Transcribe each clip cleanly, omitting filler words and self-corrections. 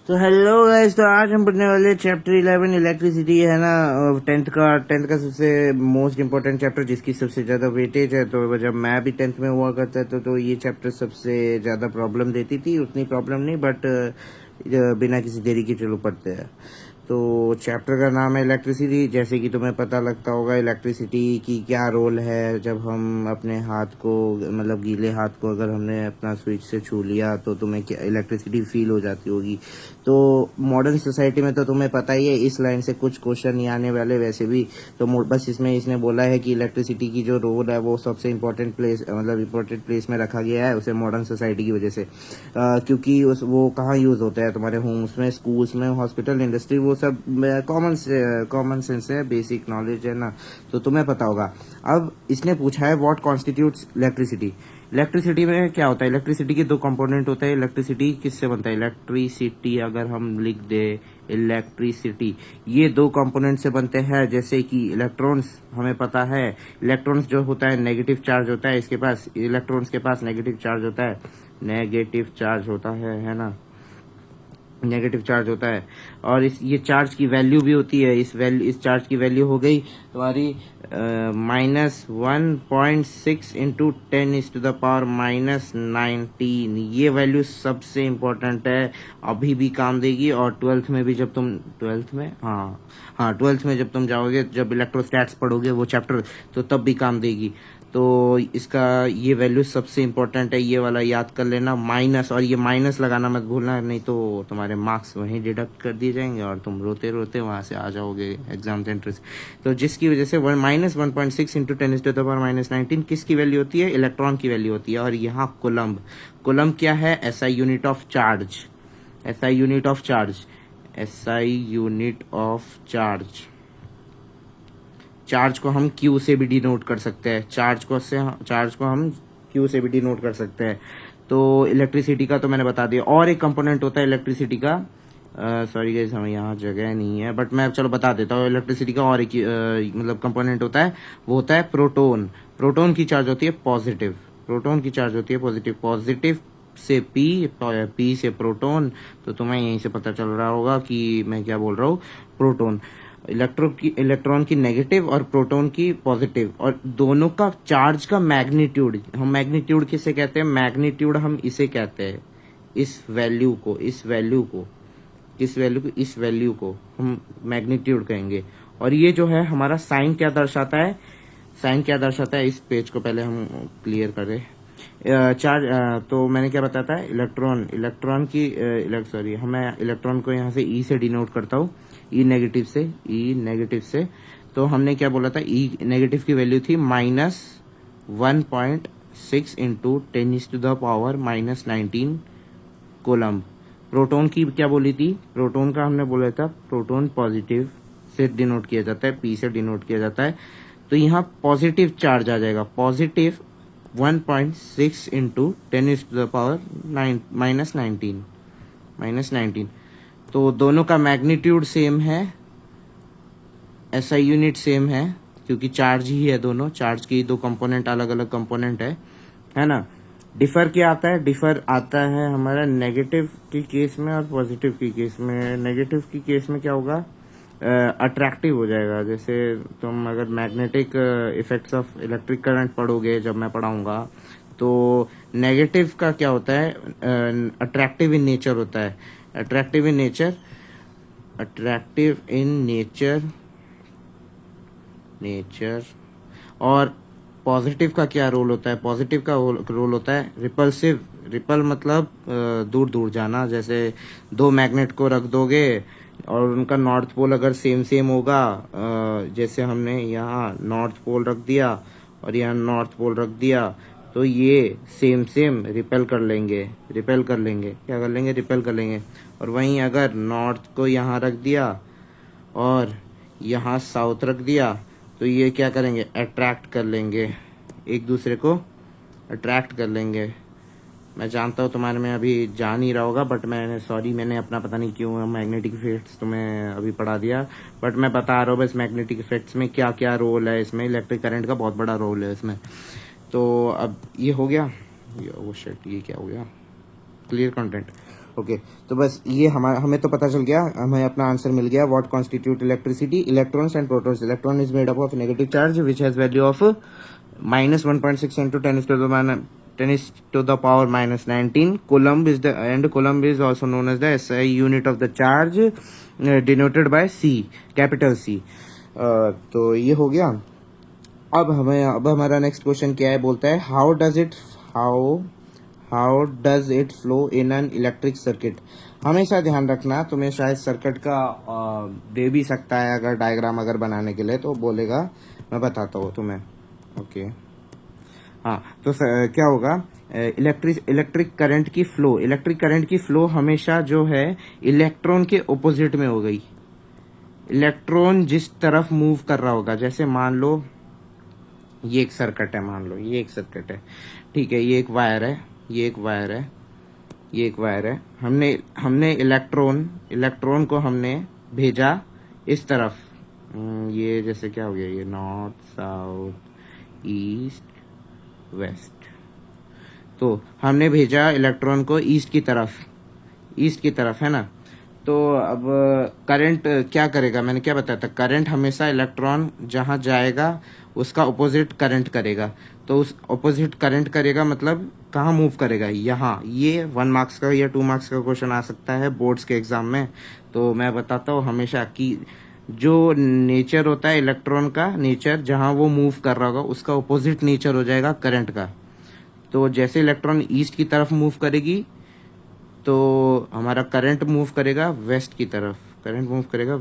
तो hello guys, तो आज हम पढ़ने वाले चैप्टर 11 इलेक्ट्रिसिटी है ना। टेंथ का सबसे मोस्ट इम्पोर्टेंट चैप्टर, जिसकी सबसे ज़्यादा वेटेज है। तो जब मैं भी टेंथ में हुआ करता था तो ये चैप्टर सबसे ज़्यादा प्रॉब्लम देती थी। उतनी प्रॉब्लम नहीं, बट बिना किसी देरी के चलो पढ़ते हैं। तो चैप्टर का नाम है इलेक्ट्रिसिटी। जैसे कि तुम्हें पता लगता होगा इलेक्ट्रिसिटी की क्या रोल है। जब हम अपने हाथ को, मतलब गीले हाथ को अगर हमने अपना स्विच से छू लिया तो तुम्हें क्या इलेक्ट्रिसिटी फील हो जाती होगी। तो मॉडर्न सोसाइटी में तो तुम्हें पता ही है, इस लाइन से कुछ क्वेश्चन नहीं आने वाले वैसे भी। तो बस इसमें इसने बोला है कि इलेक्ट्रिसिटी की जो रोल है वो सबसे इम्पोर्टेंट प्लेस, मतलब इम्पोर्टेंट प्लेस में रखा गया है उसे मॉडर्न सोसाइटी की वजह से। क्योंकि वो कहाँ यूज़ होता है, तुम्हारे होम्स में, स्कूल्स में, हॉस्पिटल, इंडस्ट्री, वो सब कॉमन सेंस है, बेसिक नॉलेज है ना। तो तुम्हें पता होगा। अब इसने पूछा है व्हाट कॉन्स्टिट्यूट्स इलेक्ट्रिसिटी। इलेक्ट्रिसिटी में क्या होता है? इलेक्ट्रिसिटी के दो कंपोनेंट होते हैं। इलेक्ट्रिसिटी किससे बनता है? इलेक्ट्रिसिटी अगर हम लिख दे इलेक्ट्रिसिटी, ये दो कंपोनेंट से बनते हैं। जैसे कि इलेक्ट्रॉन्स, हमें पता है इलेक्ट्रॉन्स जो होता है नेगेटिव चार्ज होता है इसके पास, इलेक्ट्रॉन्स के पास नेगेटिव चार्ज होता है, नेगेटिव चार्ज होता है ना, नेगेटिव चार्ज होता है। और ये चार्ज की वैल्यू भी होती है। इस चार्ज की वैल्यू हो गई तुम्हारी -1.6 इंटू 10⁻⁻19। ये वैल्यू सबसे इम्पोर्टेंट है, अभी भी काम देगी। और ट्वेल्थ में भी, जब तुम ट्वेल्थ में ट्वेल्थ में जब तुम जाओगे, जब इलेक्ट्रोस्टैट्स पढ़ोगे वो चैप्टर, तो तब भी काम देगी। तो इसका ये वैल्यू सबसे इम्पोर्टेंट है, ये वाला याद कर लेना माइनस। और ये माइनस लगाना मत भूलना, नहीं तो तुम्हारे मार्क्स वहीं डिडक्ट कर दिए जाएंगे और तुम रोते रोते वहाँ से आ जाओगे एग्जाम सेंटर से। तो जिसकी वजह से -1.6 इंटू 10⁻⁻19 किसकी वैल्यू होती है? इलेक्ट्रॉन की वैल्यू होती है। और यहाँ कोलम्ब, कोलम्ब क्या है? SI unit of charge, SI unit of charge, SI unit of charge. Charge को हम Q से भी डिनोट कर सकते हैं, चार्ज को हम Q से भी डिनोट कर सकते हैं। तो इलेक्ट्रिसिटी का तो मैंने बता दिया। और एक कंपोनेंट होता है इलेक्ट्रिसिटी का, सॉरी गाइस, हमें यहाँ जगह नहीं है, बट मैं चलो बता देता हूँ। इलेक्ट्रिसिटी का और एक मतलब कंपोनेंट होता है, वो होता है प्रोटोन। प्रोटोन की चार्ज होती है पॉजिटिव, प्रोटोन की चार्ज होती है पॉजिटिव। पॉजिटिव से पी से प्रोटोन। तो तुम्हें यहीं से पता चल रहा होगा कि मैं क्या बोल रहा हूँ। प्रोटोन, इलेक्ट्रॉन की नेगेटिव और प्रोटॉन की पॉजिटिव, और दोनों का चार्ज का मैग्नीट्यूड, हम मैग्नीट्यूड किसे कहते हैं? मैग्नीट्यूड हम इसे कहते हैं, इस वैल्यू को हम मैग्नीट्यूड कहेंगे। और ये जो है हमारा साइन क्या दर्शाता है? इस पेज को पहले हम क्लियर करें। चार्ज, तो मैंने क्या बताया था? इलेक्ट्रॉन की मैं इलेक्ट्रॉन को यहाँ से ई से डिनोट करता हूँ, ई नेगेटिव से। तो हमने क्या बोला था? ई नेगेटिव की वैल्यू थी -1.6 इंटू 10⁻⁻19 कोलम्ब। प्रोटॉन की क्या बोली थी? प्रोटॉन का हमने बोला था प्रोटॉन पॉजिटिव से डिनोट किया जाता है, पी से डिनोट किया जाता है। तो यहाँ पॉजिटिव चार्ज आ जाएगा, पॉजिटिव 1.6 इंटू 10⁻⁻19। तो दोनों का मैग्नीट्यूड सेम है, SI यूनिट सेम है, क्योंकि चार्ज ही है दोनों। चार्ज की दो कंपोनेंट, अलग अलग कंपोनेंट है ना। डिफर क्या आता है? डिफर आता है हमारा नेगेटिव की केस में और पॉजिटिव की केस में। नेगेटिव की केस में क्या होगा? अट्रैक्टिव हो जाएगा। जैसे तुम अगर magnetic effects of electric current पढ़ोगे, जब मैं पढ़ाऊंगा, तो नेगेटिव का क्या होता है? अट्रैक्टिव इन नेचर होता है, अट्रैक्टिव इन नेचर। और पॉजिटिव का क्या रोल होता है? पॉजिटिव का रोल होता है रिपल्सिव। रिपल मतलब दूर दूर जाना। जैसे दो मैग्नेट को रख दोगे और उनका नॉर्थ पोल अगर सेम होगा, जैसे हमने यहाँ नॉर्थ पोल रख दिया और यहाँ नॉर्थ पोल रख दिया, तो ये सेम रिपेल कर लेंगे। क्या कर लेंगे? रिपेल कर लेंगे। और वहीं अगर नॉर्थ को यहाँ रख दिया और यहाँ साउथ रख दिया, तो ये क्या करेंगे? अट्रैक्ट कर लेंगे, एक दूसरे को अट्रैक्ट कर लेंगे। मैं जानता हूँ तुम्हारे में अभी जा नहीं रहा होगा, बट मैंने अपना पता नहीं क्यों मैग्नेटिक इफेक्ट्स तुम्हें अभी पढ़ा दिया, बट मैं बता रहा हूँ बस मैग्नेटिक इफेक्ट्स में क्या क्या रोल है। इसमें इलेक्ट्रिक करंट का बहुत बड़ा रोल है इसमें। तो अब ये हो गया, ये क्या हो गया? Clear content. ओके तो बस ये हमें तो पता चल गया, हमें अपना आंसर मिल गया। What constitute electricity? Electrons and protons. Electron is made up of negative charge which has value of -1.6 into 10 to the power -19 coulomb is the, and coulomb is also known as the SI unit of the charge, denoted by C, capital C। तो ये हो गया। अब हमारा next question क्या है, बोलता है how does it flow in an electric circuit. हमेशा ध्यान रखना, तुम्हें शायद सर्किट का दे भी सकता है अगर डायग्राम अगर बनाने के लिए, तो बोलेगा, मैं बताता हूँ तुम्हें। ओके हाँ, तो क्या होगा, इलेक्ट्रिक करंट की फ्लो हमेशा जो है इलेक्ट्रॉन के ऑपोजिट में हो गई। इलेक्ट्रॉन जिस तरफ मूव कर रहा होगा, जैसे मान लो ये एक सर्किट है, मान लो ये एक सर्किट है, ठीक है, ये एक वायर है, ये एक वायर है, ये एक वायर है। हमने इलेक्ट्रॉन को हमने भेजा इस तरफ, ये जैसे क्या हो गया, ये नॉर्थ साउथ ईस्ट वेस्ट, तो हमने भेजा इलेक्ट्रॉन को ईस्ट की तरफ, है ना। तो अब करंट क्या करेगा, मैंने क्या बताया था, करंट हमेशा इलेक्ट्रॉन जहां जाएगा उसका ऑपोजिट करंट करेगा। तो उस ऑपोजिट करंट करेगा मतलब कहाँ मूव करेगा, यहाँ। ये 1 मार्क्स का या 2 मार्क्स का क्वेश्चन आ सकता है बोर्ड्स के एग्जाम में। तो मैं बताता हूँ हमेशा कि जो नेचर होता है इलेक्ट्रॉन का, नेचर जहां वो मूव कर रहा होगा उसका ऑपोजिट नेचर हो जाएगा करंट का। तो जैसे इलेक्ट्रॉन ईस्ट की तरफ मूव करेगी तो हमारा करंट मूव करेगा वेस्ट की तरफ, करंट मूव करेगा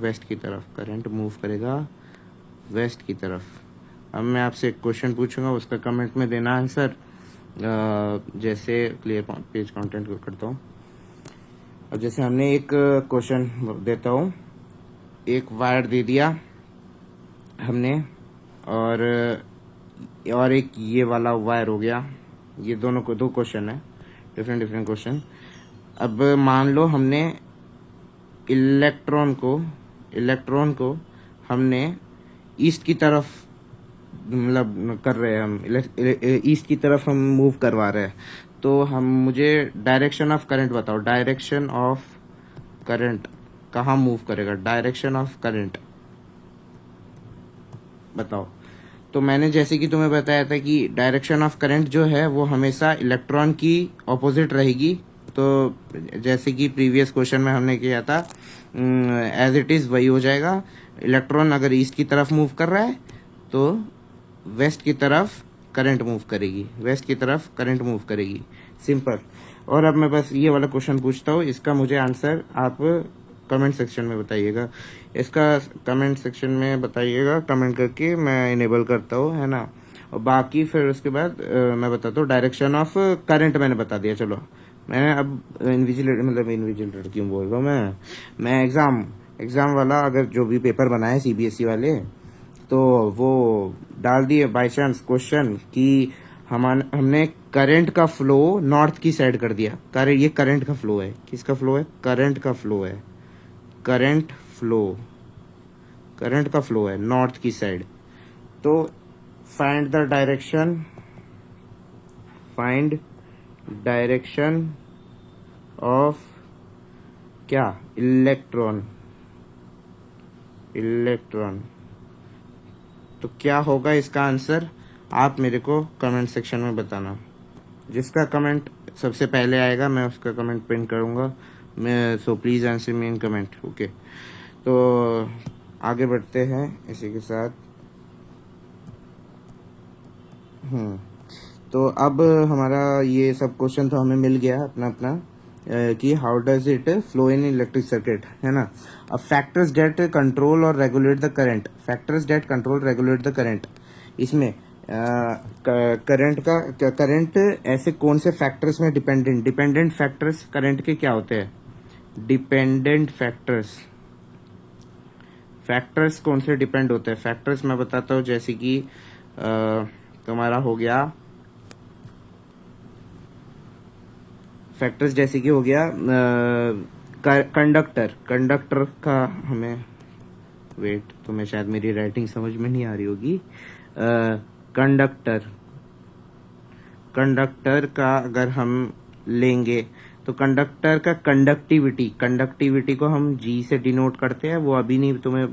वेस्ट की तरफ। अब मैं आपसे एक क्वेश्चन पूछूंगा, उसका कमेंट में देना आंसर। जैसे क्लियर पेज कंटेंट को करता हूँ। अब जैसे हमने एक क्वेश्चन देता हूँ, एक वायर दे दिया हमने, और एक ये वाला वायर हो गया। ये दोनों को 2 क्वेश्चन है, डिफरेंट क्वेश्चन। अब मान लो हमने इलेक्ट्रॉन को हमने ईस्ट की तरफ, मतलब कर रहे हैं हम, ईस्ट की तरफ हम मूव करवा रहे हैं। तो मुझे डायरेक्शन ऑफ करंट बताओ, डायरेक्शन ऑफ करंट कहाँ मूव करेगा, डायरेक्शन ऑफ करंट बताओ। तो मैंने जैसे कि तुम्हें बताया था कि डायरेक्शन ऑफ करंट जो है वो हमेशा इलेक्ट्रॉन की ऑपोजिट रहेगी। तो जैसे कि प्रीवियस क्वेश्चन में हमने किया था, एज इट इज वही हो जाएगा। इलेक्ट्रॉन अगर ईस्ट की तरफ मूव कर रहा है तो वेस्ट की तरफ करंट मूव करेगी, सिंपल। और अब मैं बस ये वाला क्वेश्चन पूछता हूँ, इसका मुझे आंसर आप कमेंट सेक्शन में बताइएगा। कमेंट करके मैं इनेबल करता हूँ, है ना। और बाकी फिर उसके बाद मैं बताता हूँ डायरेक्शन ऑफ करंट, मैंने बता दिया। चलो मैंने अब इन्विजिलेटर क्यों बोल रहा हूँ मैं एग्जाम वाला अगर जो भी पेपर बनाए सीबीएसई वाले, तो वो डाल दिए बाय चांस क्वेश्चन कि हमने करंट का फ्लो नॉर्थ की साइड कर दिया। ये करंट का फ्लो है, किसका फ्लो है, करंट का फ्लो है नॉर्थ की साइड। तो फाइंड डायरेक्शन ऑफ क्या, इलेक्ट्रॉन। तो क्या होगा इसका आंसर, आप मेरे को कमेंट सेक्शन में बताना। जिसका कमेंट सबसे पहले आएगा मैं उसका कमेंट पिन करूंगा मैं। So please answer me in comment. Okay, तो आगे बढ़ते हैं इसी के साथ। तो अब हमारा ये सब क्वेश्चन तो हमें मिल गया अपना कि how does it flow in electric circuit, है ना। अब फैक्टर्स डेट कंट्रोल और रेगुलेट द करंट, इसमें करंट ऐसे कौन से फैक्टर्स में डिपेंडेंट फैक्टर्स करंट के क्या होते हैं, डिपेंडेंट फैक्टर्स कौन से डिपेंड होते हैं। फैक्टर्स मैं बताता हूँ, जैसे कि तुम्हारा हो गया फैक्टर्स, जैसे कि हो गया कंडक्टर का, हमें वेट, तुम्हें शायद मेरी राइटिंग समझ में नहीं आ रही होगी। कंडक्टर का अगर हम लेंगे तो कंडक्टर का कंडक्टिविटी को हम जी से डिनोट करते हैं, वो अभी नहीं तुम्हें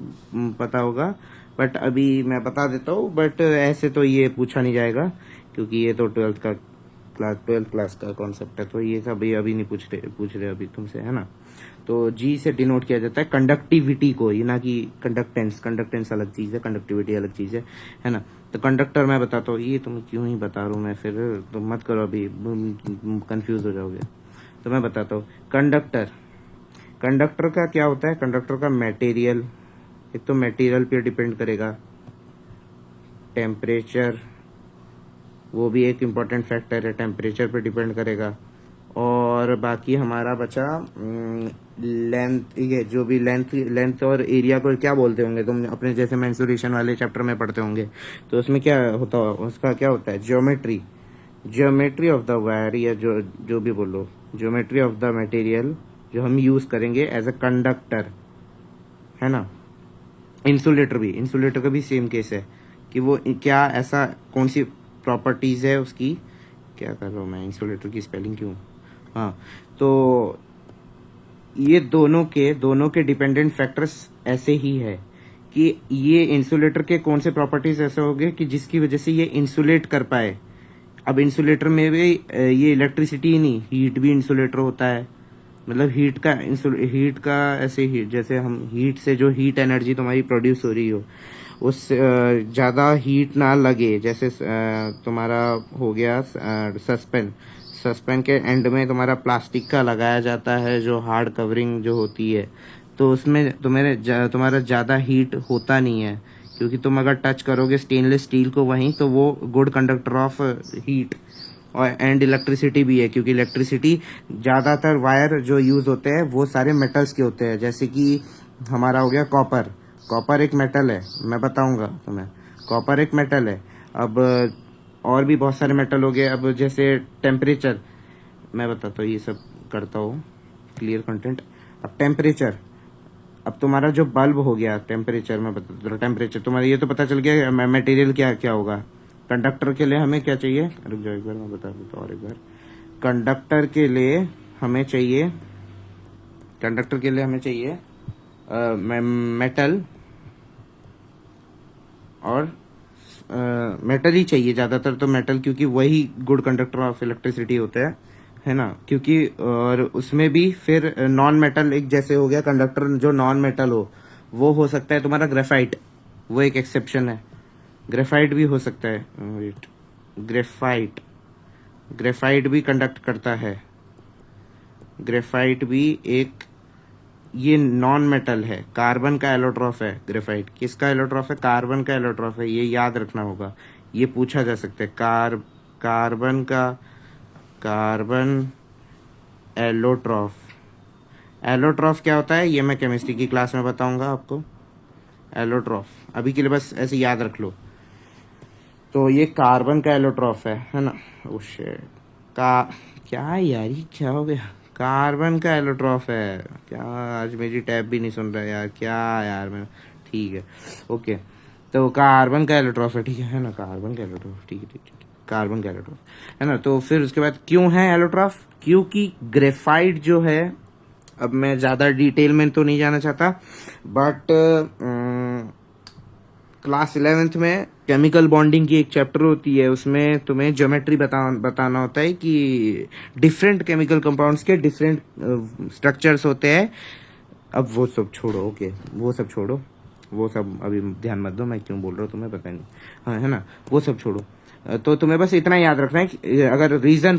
पता होगा, बट अभी मैं बता देता हूँ। बट ऐसे तो ये पूछा नहीं जाएगा क्योंकि ये तो ट्वेल्थ क्लास का कॉन्सेप्ट है, तो ये सब अभी नहीं पूछ रहे अभी तुमसे, है ना। तो जी से डिनोट किया जाता है कंडक्टिविटी को, ये ना कि कंडक्टेंस अलग चीज है, कंडक्टिविटी अलग चीज है ना। तो कंडक्टर मैं बताता हूँ, ये तुम क्यों ही बता रहा हूँ मैं, फिर तुम मत करो अभी, कंफ्यूज हो जाओगे। तो मैं बताता हूँ कंडक्टर का क्या होता है। कंडक्टर का मटेरियल, एक तो मटेरियल पे डिपेंड करेगा, टेम्परेचर, वो भी एक इम्पॉर्टेंट फैक्टर है, टेम्परेचर पे डिपेंड करेगा। और बाकी हमारा बचा लेंथ, ये जो भी लेंथ और एरिया को क्या बोलते होंगे तुम अपने, जैसे मेंसुरेशन वाले चैप्टर में पढ़ते होंगे, तो उसमें क्या होता है, उसका क्या होता है, ज्योमेट्री ऑफ द वायर, या जो भी बोलो, ज्योमेट्री ऑफ द मटेरियल जो हम यूज करेंगे एज अ कंडक्टर, है ना। इंसुलेटर का भी सेम केस है कि वो क्या ऐसा कौन सी प्रॉपर्टीज है उसकी, क्या कर रहा हूँ मैं, इंसुलेटर की स्पेलिंग क्यों, हाँ। तो ये दोनों के डिपेंडेंट फैक्टर्स ऐसे ही है कि ये इंसुलेटर के कौन से प्रॉपर्टीज ऐसे हो गए कि जिसकी वजह से ये इंसुलेट कर पाए। अब इंसुलेटर में भी ये इलेक्ट्रिसिटी ही नहीं, हीट भी इंसुलेटर होता है, मतलब हीट का ऐसे ही, जैसे हम हीट से जो हीट एनर्जी तुम्हारी प्रोड्यूस हो रही हो, उस ज़्यादा हीट ना लगे, जैसे तुम्हारा हो गया सस्पेन के एंड में तुम्हारा प्लास्टिक का लगाया जाता है जो हार्ड कवरिंग जो होती है, तो उसमें तुम्हारा ज़्यादा हीट होता नहीं है, क्योंकि तुम अगर टच करोगे स्टेनलेस स्टील को वहीं, तो वो गुड कंडक्टर ऑफ हीट और एंड इलेक्ट्रिसिटी भी है, क्योंकि इलेक्ट्रिसिटी ज़्यादातर वायर जो यूज़ होते हैं वो सारे मेटल्स के होते हैं, जैसे कि हमारा हो गया कॉपर एक मेटल है, मैं बताऊंगा तुम्हें, कॉपर एक मेटल है। अब और भी बहुत सारे मेटल हो गए, अब जैसे टेम्परेचर मैं बताता हूँ, ये सब करता हूँ क्लियर कंटेंट। अब टेम्परेचर, अब तुम्हारा जो बल्ब हो गया, टेम्परेचर में बता, टेम्परेचर तुम्हारा ये तो पता चल गया मटेरियल क्या क्या होगा। कंडक्टर के लिए हमें क्या चाहिए, रुक जाओ एक बार मैं बता देता हूँ और एक बार। कंडक्टर के लिए हमें चाहिए मेटल, और मेटल ही चाहिए ज़्यादातर, तो मेटल, क्योंकि वही गुड कंडक्टर ऑफ इलेक्ट्रिसिटी होता है ना। क्योंकि और उसमें भी फिर नॉन मेटल, एक जैसे हो गया कंडक्टर जो नॉन मेटल वो हो सकता है तुम्हारा ग्रेफाइट, वो एक एक्सेप्शन है, ग्रेफाइट भी हो सकता है, वेट, ग्रेफाइट भी कंडक्ट करता है, ग्रेफाइट भी एक, ये नॉन मेटल है, कार्बन का एलोट्रॉफ है ग्रेफाइट। किसका एलोट्रॉफ है, कार्बन का एलोट्रॉफ है, ये याद रखना होगा, ये पूछा जा सकता है। कार्बन एलोट्रॉफ क्या होता है, ये मैं केमिस्ट्री की क्लास में बताऊंगा आपको। एलोट्रॉफ अभी के लिए बस ऐसे याद रख लो। तो ये कार्बन का एलोट्रॉफ है ना। ओ शिट, का क्या यार, ये क्या हो गया, कार्बन का एलोट्रॉफ है क्या, आज मेरी टैब भी नहीं सुन रहा यार, क्या यार मैं, ठीक है ओके। तो कार्बन का एलोट्रॉफ है ना, कार्बन का एलोट्रॉफ, ठीक है, कार्बन का एलोट्रॉफ है ना। तो फिर उसके बाद क्यों है एलोट्रॉफ, क्योंकि ग्रेफाइट जो है, अब मैं ज़्यादा डिटेल में तो नहीं जाना चाहता, बट क्लास 11th में केमिकल बॉन्डिंग की एक चैप्टर होती है, उसमें तुम्हें ज्योमेट्री बताना होता है कि डिफरेंट केमिकल कंपाउंड्स के डिफरेंट स्ट्रक्चर्स होते हैं। अब वो सब छोड़ो, ओके वो सब छोड़ो, वो सब अभी ध्यान मत दो, मैं क्यों बोल रहा हूँ तुम्हें पता नहीं, हाँ है ना, वो सब छोड़ो। तो तुम्हें बस इतना याद रखना है कि अगर रीजन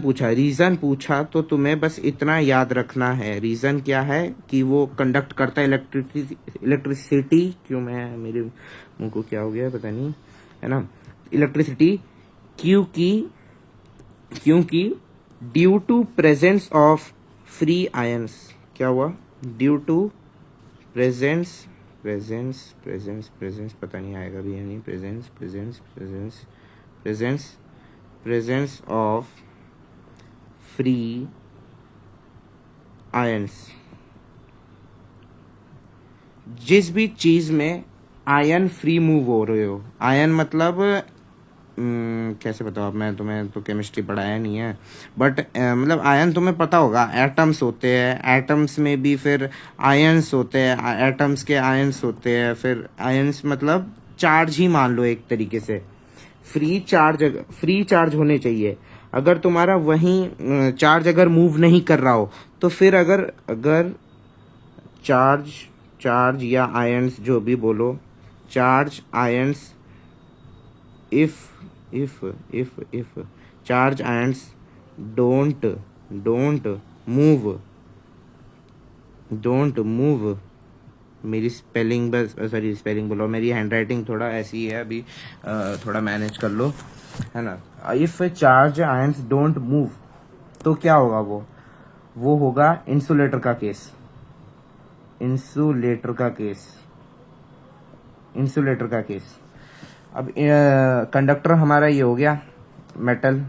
पूछा तो तुम्हें बस इतना याद रखना है, रीजन क्या है कि वो कंडक्ट करता है इलेक्ट्रिसिटी, क्यों मैं, मेरे मुंह को क्या हो गया पता नहीं, है ना, इलेक्ट्रिसिटी, क्योंकि due to presence of free ions, क्या हुआ, ड्यू टू प्रेजेंस पता नहीं आएगा भी या नहीं, प्रेजेंस ऑफ फ्री आयंस, जिस भी चीज में आयन फ्री मूव हो रहे हो, आयन मतलब कैसे बताओ, अब मैं तुम्हें तो केमिस्ट्री पढ़ाया नहीं है, बट मतलब आयन तुम्हें पता होगा, एटम्स होते हैं, एटम्स में भी फिर आयन्स होते हैं, एटम्स के आयन्स होते हैं, फिर आयन्स मतलब चार्ज ही मान लो एक तरीके से, फ्री चार्ज होने चाहिए। अगर तुम्हारा वहीं चार्ज अगर मूव नहीं कर रहा हो, तो फिर अगर अगर चार्ज चार्ज या आयन्स जो भी बोलो, charge ions, if charge ions don't move, मेरी स्पेलिंग बस सॉरी स्पेलिंग बोलो, मेरी हैंडराइटिंग थोड़ा ऐसी है अभी, थोड़ा मैनेज कर लो, है ना। If charge ions don't move, तो क्या होगा, वो होगा इंसुलेटर का केस, इंसुलेटर का केस। अब कंडक्टर हमारा ये हो गया मेटल।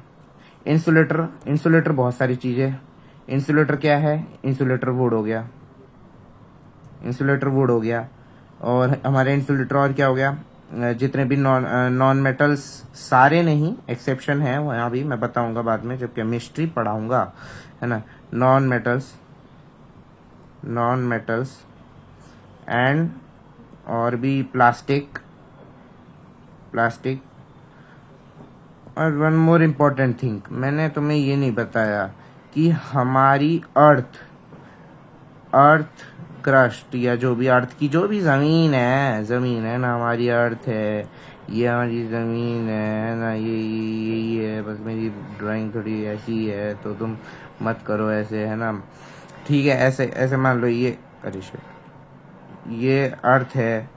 इंसुलेटर बहुत सारी चीजें। इंसुलेटर क्या है, इंसुलेटर वुड हो गया, और हमारे इंसुलेटर और क्या हो गया, जितने भी नॉन मेटल्स, सारे नहीं, एक्सेप्शन है वहाँ भी, मैं बताऊंगा बाद में जब केमिस्ट्री पढ़ाऊंगा, है ना। नॉन मेटल्स एंड और भी प्लास्टिक, और वन मोर इम्पोर्टेंट थिंग, मैंने तुम्हें ये नहीं बताया कि हमारी अर्थ क्रस्ट, या जो भी अर्थ की जो भी ज़मीन है ना, हमारी अर्थ है, ये हमारी ज़मीन है ना, ये यही है। बस मेरी ड्राइंग थोड़ी ऐसी है तो तुम मत करो ऐसे, है ना, ठीक है। ऐसे मान लो ये अर्थ है,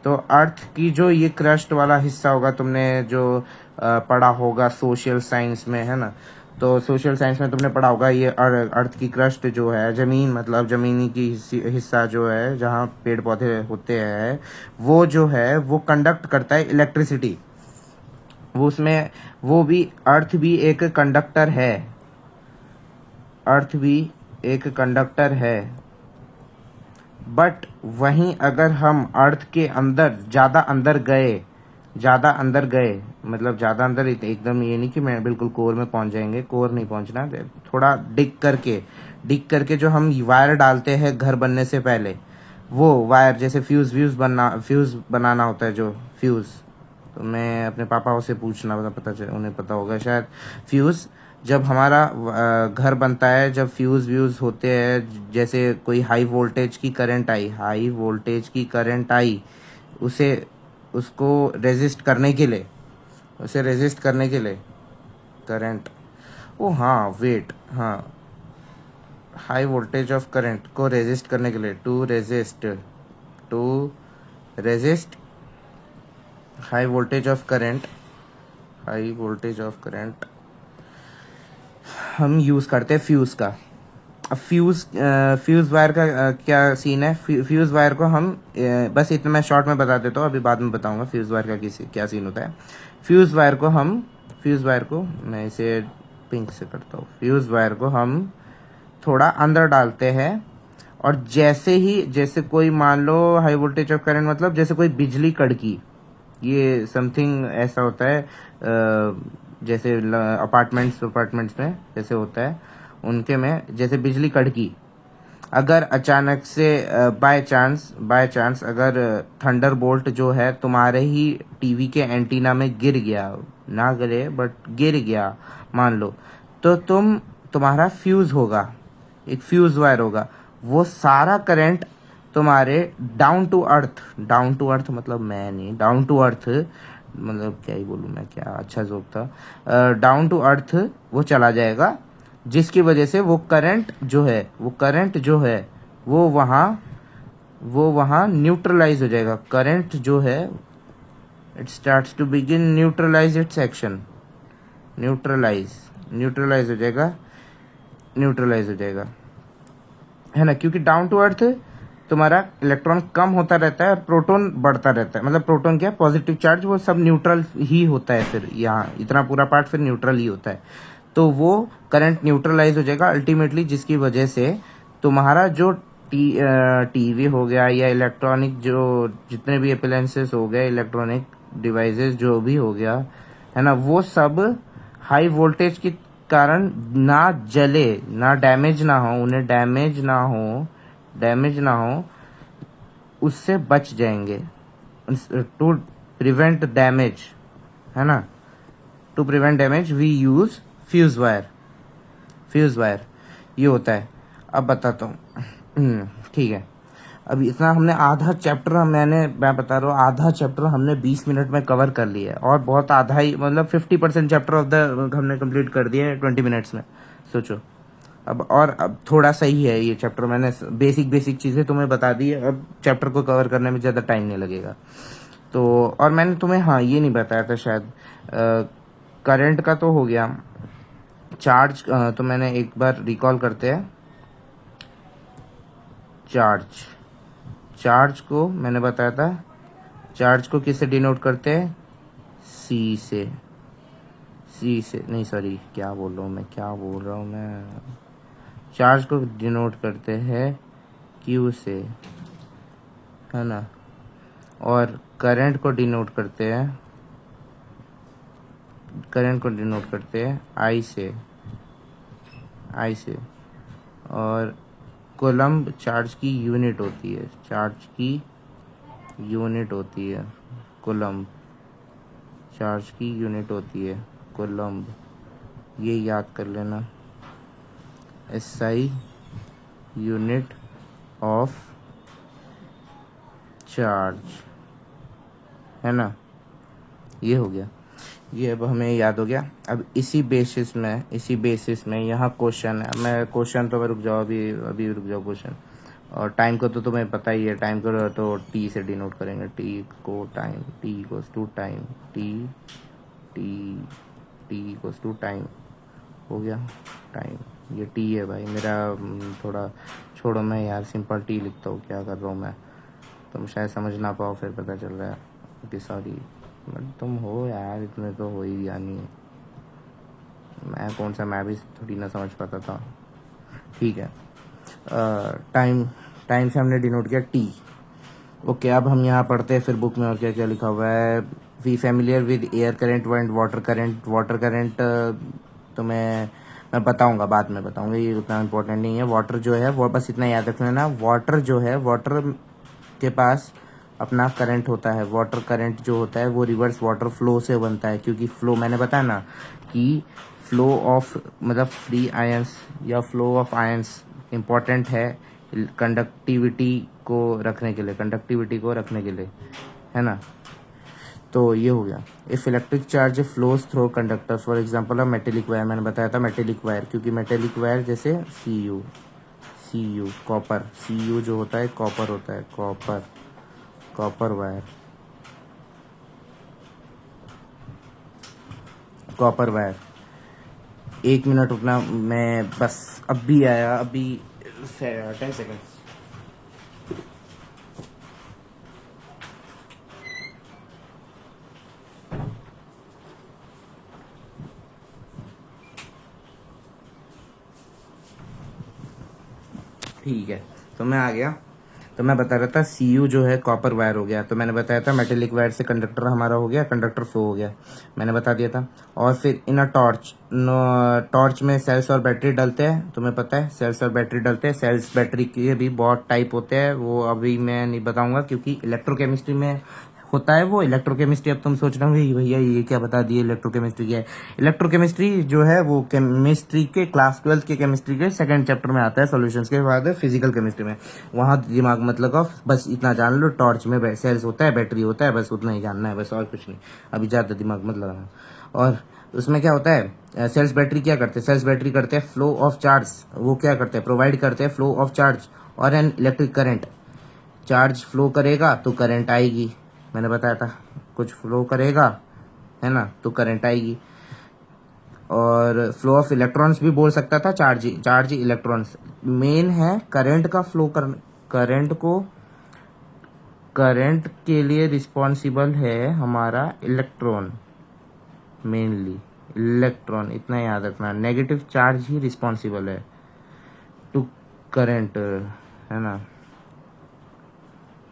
तो अर्थ की जो ये क्रस्ट वाला हिस्सा होगा, तुमने जो पढ़ा होगा सोशल साइंस में, है ना, तो सोशल साइंस में तुमने पढ़ा होगा ये अर्थ की क्रस्ट जो है, जमीन मतलब जमीनी की हिस्सा जो है जहाँ पेड़ पौधे होते हैं, वो जो है वो कंडक्ट करता है इलेक्ट्रिसिटी। वो भी अर्थ भी एक कंडक्टर है, बट वहीं अगर हम अर्थ के अंदर ज़्यादा अंदर गए, मतलब ज़्यादा अंदर, एकदम ये नहीं कि मैं बिल्कुल कोर में पहुंच जाएंगे, कोर नहीं पहुंचना, थोड़ा डिग करके जो हम वायर डालते हैं घर बनने से पहले, वो वायर जैसे फ्यूज बनाना होता है, जो फ्यूज, तो मैं अपने पापा से पूछना, उन्हें पता होगा शायद। फ्यूज जब हमारा घर बनता है, जब फ्यूज होते हैं, जैसे कोई हाई वोल्टेज की करंट आई, उसको रेजिस्ट करने के लिए, current, high voltage of current को रेजिस्ट करने के लिए, to resist high voltage of current हम यूज करते हैं फ्यूज का। अब फ्यूज वायर का क्या सीन है, फ्यूज वायर को हम बस इतना मैं शॉर्ट में बता देता हूँ, अभी बाद में बताऊंगा फ्यूज वायर का क्या सीन होता है। फ्यूज वायर को मैं इसे पिंक से करता हूँ। फ्यूज वायर को हम थोड़ा अंदर डालते हैं, और जैसे कोई मान लो हाई वोल्टेज ऑफ करंट, मतलब जैसे कोई बिजली कड़की, ये समथिंग ऐसा होता है, जैसे अपार्टमेंट्स में जैसे होता है, उनके में जैसे बिजली कड़की, अगर अचानक से बाय चांस अगर थंडर बोल्ट जो है तुम्हारे ही टीवी के एंटीना में गिर गया, ना गिरे बट गिर गया मान लो, तो तुम्हारा फ्यूज होगा, एक फ्यूज वायर होगा, वो सारा करंट तुम्हारे डाउन टू अर्थ मतलब मैं नहीं, डाउन टू अर्थ मतलब क्या ही बोलूँ मैं, क्या अच्छा जोक था, डाउन टू अर्थ वो चला जाएगा, जिसकी वजह से वो करंट जो है वो वहाँ न्यूट्रलाइज हो जाएगा। करंट जो है it starts to begin neutralize its action, neutralize हो जाएगा, है ना, क्योंकि डाउन टू अर्थ तुम्हारा इलेक्ट्रॉन कम होता रहता है और प्रोटॉन बढ़ता रहता है, मतलब प्रोटॉन क्या, पॉजिटिव चार्ज, वो सब न्यूट्रल ही होता है, फिर यहाँ इतना पूरा पार्ट फिर न्यूट्रल ही होता है, तो वो करंट न्यूट्रलाइज हो जाएगा अल्टीमेटली, जिसकी वजह से तुम्हारा जो टीवी हो गया या इलेक्ट्रॉनिक जो जितने भी अप्लायंसेस हो गए, इलेक्ट्रॉनिक डिवाइसेस जो भी हो गया, है ना, वो सब हाई वोल्टेज के कारण ना जले, ना डैमेज ना हो, उन्हें डैमेज ना हो, उससे बच जाएंगे। टू प्रिवेंट डैमेज, है ना, to prevent damage we use fuse wire. ये होता है। अब बताता हूँ। ठीक है, अब इतना हमने आधा चैप्टर, मैं बता रहा हूँ, आधा चैप्टर हमने 20 मिनट में कवर कर लिया है, और बहुत आधा ही, मतलब 50% चैप्टर ऑफ द हमने कंप्लीट कर दिया है 20 मिनट्स में, सोचो। अब थोड़ा सही है ये चैप्टर, मैंने बेसिक चीज़ें तुम्हें बता दी है, अब चैप्टर को कवर करने में ज़्यादा टाइम नहीं लगेगा। तो और मैंने तुम्हें, हाँ, ये नहीं बताया था शायद, करंट का तो हो गया। चार्ज, तो मैंने एक बार रिकॉल करते हैं। चार्ज को मैंने बताया था, चार्ज को किससे डिनोट करते हैं? सी से नहीं, सॉरी, क्या बोल रहा हूँ मैं। चार्ज को डिनोट करते हैं क्यू से, है ना, और करंट को डिनोट करते हैं आई से। और कोलम्ब चार्ज की यूनिट होती है, कोलम्ब चार्ज की यूनिट होती है, कोलम्ब, ये याद कर लेना, SI यूनिट ऑफ चार्ज, है ना। ये हो गया, ये अब हमें याद हो गया। अब इसी बेसिस में यहाँ क्वेश्चन है। मैं रुक जाओ, अभी रुक जाओ क्वेश्चन। और टाइम को तो तुम्हें पता ही है, टाइम को तो टी से डिनोट करेंगे, टी को time, T equals to time, T equals to time, हो गया टाइम। ये टी है भाई मेरा, थोड़ा छोड़ो, मैं यार सिंपल टी लिखता हूँ, क्या कर रहा हूँ मैं, तुम शायद समझ ना पाओ, फिर पता चल रहा है कि सॉरी, बट तुम हो यार, इतने तो हो ही यानी, मैं भी थोड़ी ना समझ पाता था। ठीक है, टाइम से हमने डिनोट किया टी। ओके, अब हम यहाँ पढ़ते हैं फिर बुक में और क्या क्या लिखा हुआ है। We familiar with air current and water current, तो मैं बताऊंगा, बाद में बताऊंगा, ये उतना इम्पोर्टेंट नहीं है। वाटर जो है वो बस इतना याद रख लेना, वाटर के पास अपना करंट होता है। वाटर करंट जो होता है वो रिवर्स वाटर फ्लो से बनता है, क्योंकि फ्लो, मैंने बताया ना कि फ्लो ऑफ, मतलब फ्री आयंस या फ्लो ऑफ आयंस इम्पोर्टेंट है कंडक्टिविटी को रखने के लिए, है ना। तो ये हो गया। If electric charge flows through conductor, for example a metallic wire, मैंने बताया था मेटेलिक वायर, क्योंकि मेटेलिक वायर जैसे सी यू जो होता है कॉपर होता है, कॉपर वायर। 1 मिनट रुकना, मैं बस अभी आया, 10 सेकेंड। ठीक है, तो मैं आ गया। तो मैं बता रहा था सी जो है कॉपर वायर हो गया, तो मैंने बताया था मेटेलिक वायर से कंडक्टर हमारा हो गया, कंडक्टर फ्लो हो गया, मैंने बता दिया था। और फिर इन अ टॉर्च में सेल्स और बैटरी डलते हैं, तुम्हें पता है सेल्स और बैटरी डलते हैं। सेल्स बैटरी के भी बहुत टाइप होते हैं, वो अभी मैं नहीं बताऊंगा, क्योंकि इलेक्ट्रोकेमिस्ट्री में होता है वो इलेक्ट्रोकेमिस्ट्री। अब तुम सोच रहे होंगे भैया ये क्या बता दिए, इलेक्ट्रोकेमिस्ट्री क्या है। इलेक्ट्रोकेमिस्ट्री जो है वो केमिस्ट्री के क्लास 12 के केमिस्ट्री के सेकंड चैप्टर में आता है, सॉल्यूशंस के बाद फिजिकल केमिस्ट्री में। वहां दिमाग मत लगाओ, बस इतना जान लो, टॉर्च में सेल्स होता है, बैटरी होता है, बस उतना ही जानना है, बस और कुछ नहीं। अभी ज्यादा दिमाग मत लगाना। और उसमें क्या होता है, सेल्स बैटरी क्या करते हैं, सेल्स बैटरी करते हैं फ्लो ऑफ चार्ज, वो क्या करते हैं, प्रोवाइड करते हैं फ्लो ऑफ चार्ज और N electric current. Charge flow करेगा तो करंट आएगी, मैंने बताया था, कुछ फ्लो करेगा, है ना, तो करंट आएगी। और फ्लो ऑफ इलेक्ट्रॉन्स भी बोल सकता था, चार्ज इलेक्ट्रॉन्स। मेन है करंट का फ्लो कर, करंट के लिए रिस्पॉन्सिबल है हमारा इलेक्ट्रॉन, मेनली इलेक्ट्रॉन, इतना याद रखना। नेगेटिव चार्ज ही रिस्पॉन्सिबल है टू करंट, है ना,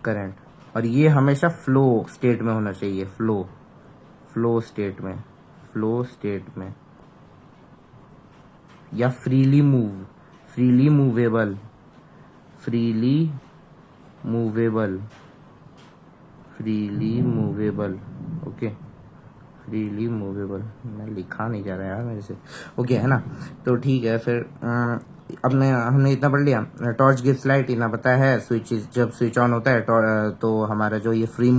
करंट। और ये हमेशा फ्लो स्टेट में होना चाहिए, फ्लो स्टेट में, फ्लो स्टेट में, या freely movable, okay, freely movable, मैं लिखा नहीं जा रहा यार मेरे से, ओके है ना। तो ठीक है फिर अब हमने इतना पढ़ लिया। टॉर्च गिव्स लाइट इतना पता है। स्विच जब स्विच ऑन होता है तो हमारा जो ये फ्री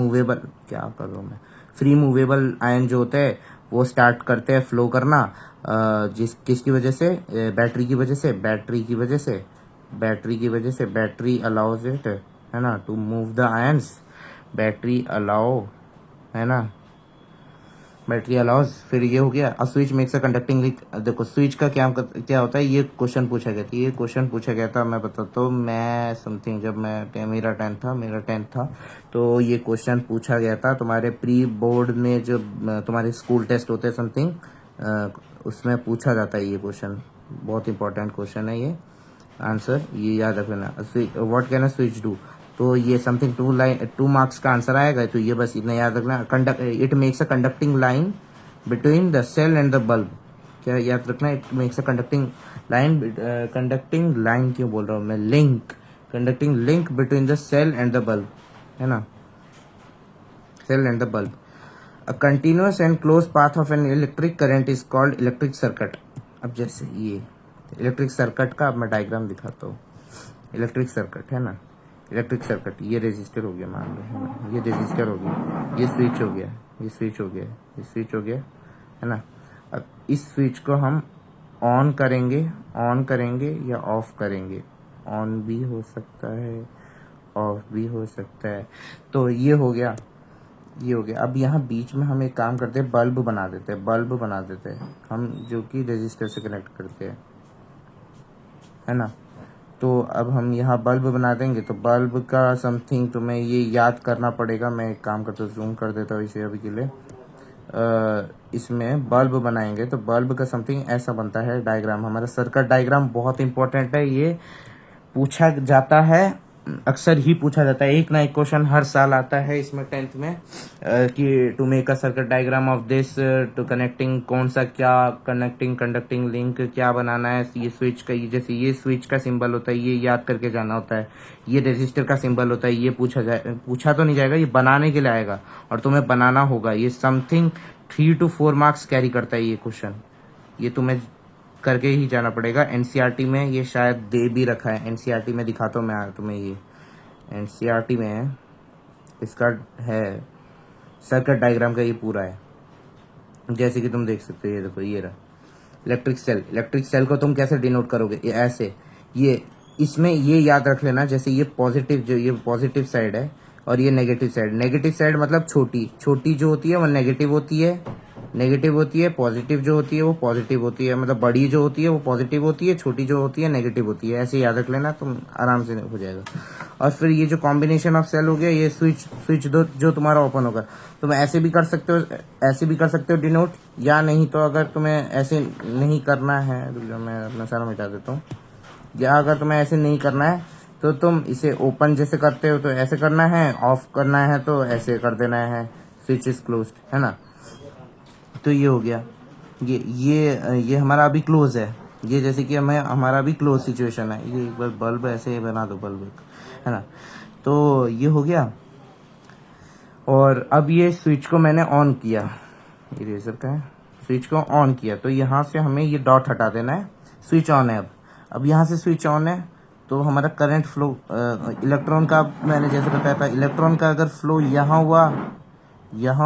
मूवेबल आयन जो होते हैं वो स्टार्ट करते हैं फ्लो करना, किसकी वजह से, बैटरी की वजह से बैटरी अलाउज इट, है ना, to move the ions, battery allows. फिर ये हो गया। A switch makes a conducting link. देखो स्विच का क्या होता है, ये क्वेश्चन पूछा गया था, मैं बताता हूँ। मैं समथिंग जब मेरा टेंथ था तो ये क्वेश्चन पूछा गया था तुम्हारे प्री बोर्ड में, जब तुम्हारे स्कूल टेस्ट होते हैं समथिंग, उसमें पूछा जाता है ये क्वेश्चन। बहुत इंपॉर्टेंट क्वेश्चन है ये। आंसर ये याद रख लेना। What can a switch do, तो ये समथिंग 2 मार्क्स का आंसर आएगा। तो ये बस इतना याद रखना। It makes a conducting line between the cell and the bulb. क्या याद रखना, it makes a conducting line क्यों बोल रहा हूँ मैं, conducting link between the cell and the bulb, है ना, cell and the bulb. A continuous and close path of an electric current is called electric circuit. अब जैसे ये इलेक्ट्रिक सर्किट का अब मैं डायग्राम दिखाता हूँ। इलेक्ट्रिक सर्किट है ना, इलेक्ट्रिक सर्किट, ये रेजिस्टर हो गया मान लो, है ना, ये रेजिस्टर हो गया, ये स्विच हो गया, है ना। अब इस स्विच को हम ऑन करेंगे या ऑफ करेंगे। ऑन भी हो सकता है, ऑफ भी हो सकता है। तो ये हो गया। अब यहाँ बीच में हम एक काम करते हैं, बल्ब बना देते हैं हम, जो कि रेजिस्टर से कनेक्ट करते हैं, है ना। तो अब हम यहाँ बल्ब बना देंगे। तो बल्ब का समथिंग तुम्हें ये याद करना पड़ेगा। मैं एक काम करता हूँ, जूम कर देता हूँ इसे अभी के लिए। इसमें बल्ब बनाएंगे तो बल्ब का समथिंग ऐसा बनता है डायग्राम। हमारा सर्किट डायग्राम बहुत इंपॉर्टेंट है, ये पूछा जाता है, अक्सर ही पूछा जाता है। एक ना एक क्वेश्चन हर साल आता है इसमें 10th में, कि to make a circuit diagram of this, to connecting, कौन सा क्या कंडक्टिंग लिंक क्या बनाना है। ये स्विच का, ये जैसे ये स्विच का सिंबल होता है, ये याद करके जाना होता है। ये रेजिस्टर का सिंबल होता है, ये पूछा तो नहीं जाएगा, ये बनाने के लिए आएगा और तुम्हें बनाना होगा। ये समथिंग 3 to 4 मार्क्स कैरी करता है ये क्वेश्चन, ये तुम्हें करके ही जाना पड़ेगा। एनसीईआरटी में ये शायद दे भी रखा है, एनसीईआरटी में दिखाता हूँ मैं तुम्हें। ये एनसीईआरटी में इसका है, सर्किट डायग्राम का ये पूरा है, जैसे कि तुम देख सकते हो। ये देखो, ये रहा इलेक्ट्रिक सेल को तुम कैसे डिनोट करोगे, ये ऐसे। ये इसमें ये याद रख लेना, जैसे ये पॉजिटिव साइड है और ये नेगेटिव साइड मतलब छोटी जो होती है वो नेगेटिव होती है, पॉजिटिव जो होती है वो पॉजिटिव होती है, मतलब बड़ी जो होती है वो पॉजिटिव होती है, छोटी जो होती है नेगेटिव होती है। ऐसे याद रख लेना, तुम आराम से हो जाएगा। और फिर ये जो कॉम्बिनेशन ऑफ सेल हो गया, ये स्विच दो जो तुम्हारा ओपन होगा। तुम ऐसे भी कर सकते हो डिनोट, या नहीं तो अगर तुम्हें ऐसे नहीं करना है, मैं अपना सारा मिटा देता हूँ। या अगर तुम्हें ऐसे नहीं करना है तो तुम इसे ओपन जैसे करते हो तो ऐसे करना है, ऑफ करना है तो ऐसे कर देना है, स्विच इज क्लोज्ड, है ना। तो ये हो गया। ये हमारा अभी क्लोज है, ये जैसे कि हमारा अभी क्लोज सिचुएशन है। ये एक बार बल्ब ऐसे बना दो, बल्ब, है ना। तो ये हो गया। और अब ये स्विच को मैंने ऑन किया, इरेजर का है, स्विच को ऑन किया। तो यहाँ से हमें ये डॉट हटा देना है, स्विच ऑन है। अब यहाँ से स्विच ऑन है तो हमारा करंट फ्लो, इलेक्ट्रॉन का, मैंने जैसे बताया था, इलेक्ट्रॉन का अगर फ्लो यहाँ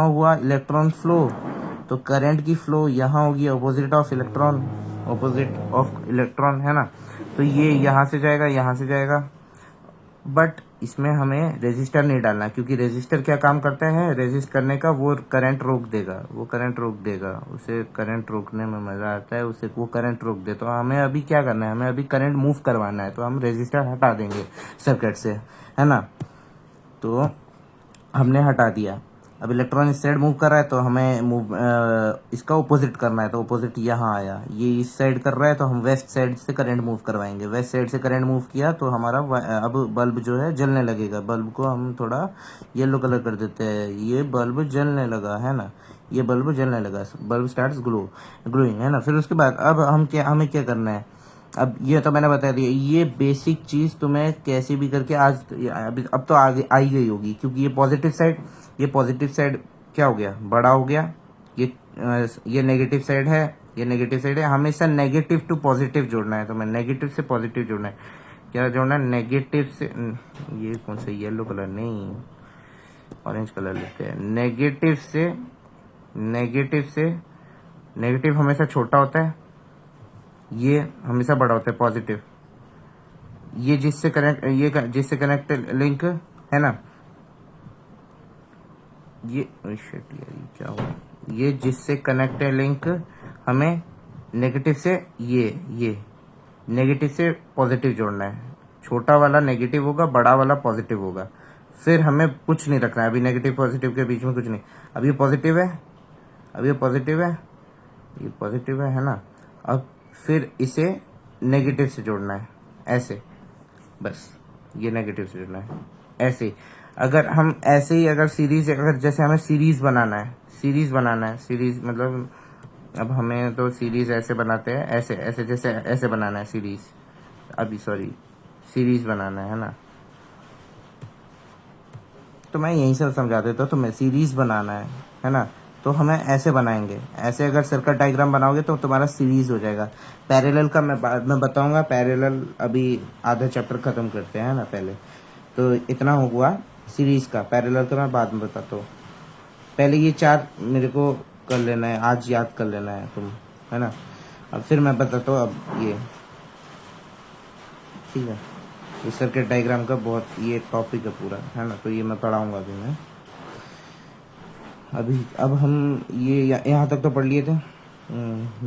हुआ इलेक्ट्रॉन फ्लो, तो करंट की फ्लो यहाँ होगी अपोजिट ऑफ इलेक्ट्रॉन, है ना। तो ये यहाँ से जाएगा, बट इसमें हमें रेजिस्टर नहीं डालना, क्योंकि रेजिस्टर क्या काम करता है, रेजिस्ट करने का, वो करंट रोक देगा, उसे करंट रोकने में मजा आता है, उसे वो करंट रोक दे। तो हमें अभी क्या करना है, हमें अभी करंट मूव करवाना है, तो हम रेजिस्टर हटा देंगे सर्किट से, है ना। तो हमने हटा दिया। अब इलेक्ट्रॉन इस साइड मूव कर रहा है तो हमें इसका ऑपोजिट करना है, तो ऑपोजिट यहाँ आया। ये इस साइड कर रहा है तो हम वेस्ट साइड से करंट मूव करवाएंगे। वेस्ट साइड से करंट मूव किया तो हमारा अब बल्ब जो है जलने लगेगा। बल्ब को हम थोड़ा येलो कलर कर देते हैं, ये बल्ब जलने लगा, है ना। ये बल्ब जलने लगा, बल्ब स्टार्ट्स ग्लोइंग, है ना। फिर उसके बाद अब हमें क्या करना है। अब ये तो मैंने बता दिया, ये बेसिक चीज़ तुम्हें कैसे भी करके आज अब तो आगे आई गई होगी, क्योंकि ये पॉजिटिव साइड क्या हो गया, बड़ा हो गया। ये नेगेटिव साइड है, ये नेगेटिव साइड है। हमेशा नेगेटिव टू पॉजिटिव जोड़ना है, तो मैं नेगेटिव से पॉजिटिव जोड़ना है। क्या जोड़ना है, नेगेटिव से, ये कौन सा, येलो कलर नहीं, ऑरेंज कलर लेते हैं। नेगेटिव हमेशा छोटा होता है, ये हमेशा बड़ा होता है पॉजिटिव। ये जिससे कनेक्ट लिंक है ना, ये शिट यार, ये क्या हुआ, ये जिससे कनेक्ट है लिंक हमें नेगेटिव से ये नेगेटिव से पॉजिटिव जोड़ना है। छोटा वाला नेगेटिव होगा, बड़ा वाला पॉजिटिव होगा। फिर हमें कुछ नहीं रखना है अभी, नेगेटिव पॉजिटिव के बीच में कुछ नहीं। अब ये पॉजिटिव है, ये पॉजिटिव है ना। अब फिर इसे नेगेटिव से जोड़ना है, ऐसे, बस ये नेगेटिव से जोड़ना है ऐसे। अगर हम ऐसे ही अगर जैसे हमें सीरीज बनाना है, सीरीज मतलब अब हमें तो सीरीज ऐसे बनाते हैं, ऐसे जैसे ऐसे बनाना है सीरीज बनाना है ना। तो मैं यहीं से समझा देता हूँ, तुम्हें सीरीज बनाना है ना, तो हमें ऐसे बनाएंगे। ऐसे अगर सर्किट डायग्राम बनाओगे तो तुम्हारा सीरीज हो जाएगा। पैरेलल का मैं बाद में बताऊंगा, पैरेलल अभी आधा चैप्टर खत्म करते हैं ना पहले। तो इतना हुआ सीरीज का, पैरेलल का मैं बाद में बताता हूँ। पहले ये 4 मेरे को कर लेना है, आज याद कर लेना है तुम, है ना। अब फिर मैं बताता हूँ अब ये, ठीक है। ये सर्किट डायग्राम का बहुत ये टॉपिक है पूरा, है ना। तो ये मैं पढ़ाऊंगा अभी मैं, अब हम ये यहाँ तक तो पढ़ लिए थे।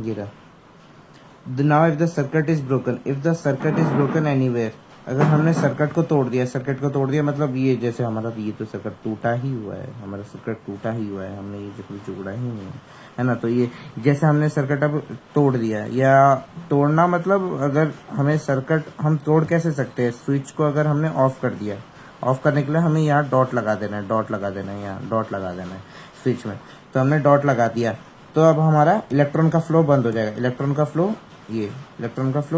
ये रहा। Now if the circuit is broken anywhere, अगर हमने सर्किट को तोड़ दिया मतलब ये जैसे हमारा ये तो सर्किट टूटा ही हुआ है, हमने ये जो जोड़ा ही नहीं है ना। तो ये जैसे हमने सर्किट अब तोड़ दिया, या तोड़ना मतलब अगर हमें सर्किट हम तोड़ कैसे सकते हैं, स्विच को अगर हमने ऑफ कर दिया, ऑफ करने के लिए हमें यहाँ डॉट लगा देना है, यहाँ डॉट लगा देना है स्विच में। तो हमने डॉट लगा दिया, तो अब हमारा इलेक्ट्रॉन का फ्लो बंद हो जाएगा। इलेक्ट्रॉन का फ्लो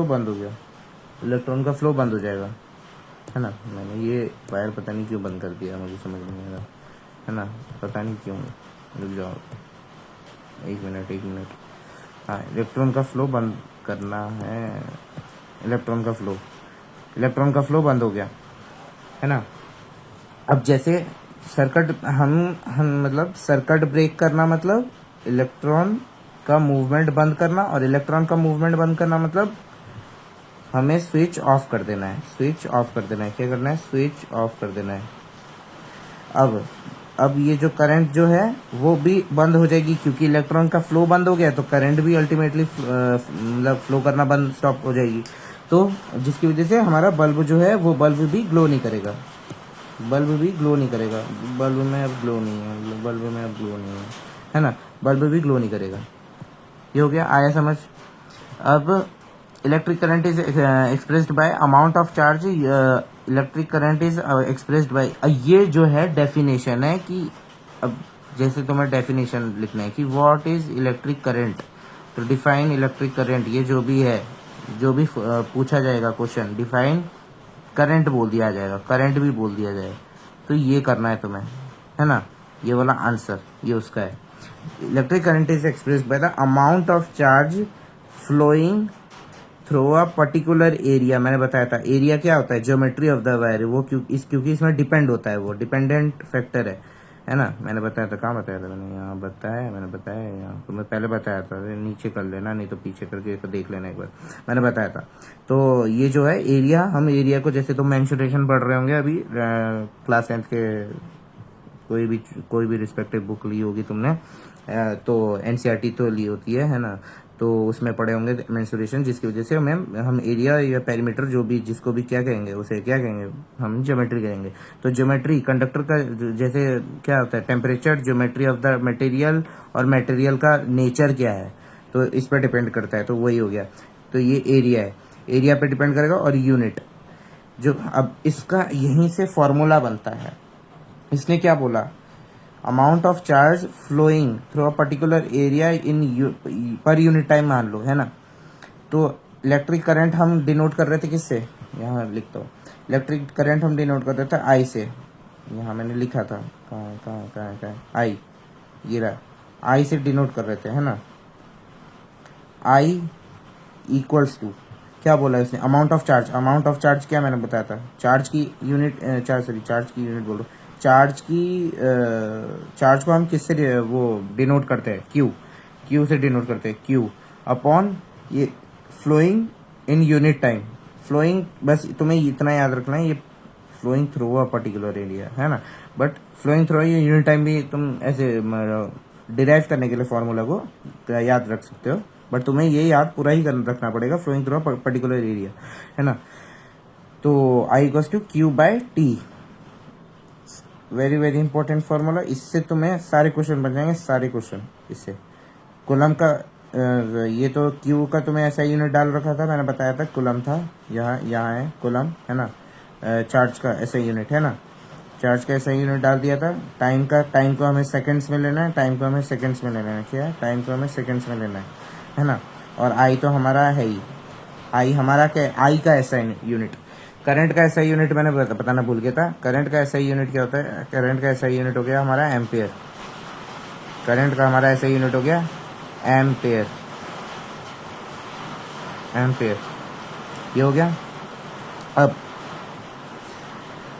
बंद हो गया, इलेक्ट्रॉन का फ्लो बंद हो जाएगा, है ना। मैंने ये वायर पता नहीं क्यों बंद कर दिया, मुझे समझ नहीं आ रहा, है ना, पता नहीं क्यों। रुक जाओ, एक मिनट। हाँ, इलेक्ट्रॉन का फ्लो बंद करना है। इलेक्ट्रॉन का फ्लो बंद हो गया, है ना। अब जैसे सर्किट हम मतलब सर्किट ब्रेक करना मतलब इलेक्ट्रॉन का मूवमेंट बंद करना, और इलेक्ट्रॉन का मूवमेंट बंद करना मतलब हमें स्विच ऑफ कर देना है। क्या करना है, स्विच ऑफ कर देना है। अब ये जो करंट जो है वो भी बंद हो जाएगी, क्योंकि इलेक्ट्रॉन का फ्लो बंद हो गया, तो करंट भी अल्टीमेटली मतलब फ्लो करना स्टॉप हो जाएगी। तो जिसकी वजह से हमारा बल्ब जो है वो बल्ब भी ग्लो नहीं करेगा, बल्ब में अब ग्लो नहीं है ना, बल्ब भी ग्लो नहीं करेगा। ये हो गया, आया समझ। अब electric current is expressed bye amount of charge, electric current is expressed bye, ये जो है डेफिनेशन है कि अब जैसे तुम्हें डेफिनेशन लिखना है कि व्हाट इज इलेक्ट्रिक करंट, तो डिफाइन इलेक्ट्रिक करंट। ये जो भी पूछा जाएगा क्वेश्चन, डिफाइन करंट बोल दिया जाएगा, करंट भी बोल दिया जाएगा। तो ये करना है तुम्हें, है ना। ये वाला आंसर ये उसका है। Electric current is expressed by the amount of charge flowing through a particular area. मैंने बताया था एरिया क्या होता है, ज्योमेट्री ऑफ द वायर, वो क्योंकि इसमें डिपेंड होता है, वो डिपेंडेंट फैक्टर है ना। मैंने बताया था, कहाँ बताया था मैंने, यहाँ बताया यहाँ तो मैं पहले बताया था, नीचे कर लेना, नहीं तो पीछे करके देख लेना एक बार, मैंने बताया था। तो ये जो है एरिया, हम एरिया को जैसे तुम मेंसुरेशन पढ़ रहे होंगे अभी क्लास 10th के, कोई भी रिस्पेक्टिव बुक ली होगी तुमने, तो एनसीईआरटी तो ली होती है ना। तो उसमें पढ़े होंगे मेंसुरेशन, जिसकी वजह से हम एरिया या पेरीमीटर जो भी जिसको भी क्या कहेंगे, उसे क्या कहेंगे, हम ज्योमेट्री कहेंगे। तो ज्योमेट्री कंडक्टर का जैसे क्या होता है, temperature, geometry of the material, और मटेरियल का नेचर क्या है, तो इस पर डिपेंड करता है। तो वही हो गया। तो ये एरिया है, एरिया पे डिपेंड करेगा। और यूनिट जो, अब इसका यहीं से फॉर्मूला बनता है। इसने क्या बोला, amount of charge flowing through a particular area in per unit time मान लो, है ना। तो इलेक्ट्रिक करंट हम डिनोट कर रहे थे किससे, यहाँ लिखता हूँ। इलेक्ट्रिक करंट हम डिनोट कर रहे थे आई से, यहाँ मैंने लिखा था, कहाँ आई, ये रहा, आई से डिनोट कर रहे थे, है ना। आई इक्वल्स टू क्या बोला इसने, amount of charge. Amount of charge क्या मैंने बताया था, चार्ज की यूनिट, चार्ज की यूनिट बोलो, चार्ज को हम किससे वो डिनोट करते हैं, क्यू से डिनोट करते हैं, क्यू अपॉन ये flowing in unit time. Flowing, बस तुम्हें इतना याद रखना है, ये flowing through a particular area, है ना। But flowing through unit time भी तुम ऐसे डिराइव करने के लिए फॉर्मूला को याद रख सकते हो, बट तुम्हें ये याद पूरा ही रखना पड़ेगा, flowing through a particular area, है ना। तो I equals to Q by T, very very important formula. इससे तुम्हें सारे क्वेश्चन बन जाएंगे, सारे क्वेश्चन इससे। कूलम का ये तो क्यू का तुम्हें ऐसा यूनिट डाल रखा था, मैंने बताया था कूलम था, यहाँ है कूलम, है ना। चार्ज का ऐसा यूनिट, है ना, चार्ज का ऐसा यूनिट डाल दिया था। टाइम को हमें सेकंड्स में लेना है, टाइम को हमें सेकंड्स में लेना है, क्या है, टाइम को हमें सेकंड्स में लेना है ना। और आई तो हमारा है ही, आई हमारा क्या, आई का ऐसा यूनिट। करंट का ऐसा यूनिट मैंने बताना भूल गया था, करंट का ऐसा यूनिट क्या होता है, करंट का ऐसा यूनिट हो गया हमारा एम्पियर। करंट का हमारा ऐसा यूनिट हो गया एम्पियर, एम्पियर, ये हो गया। अब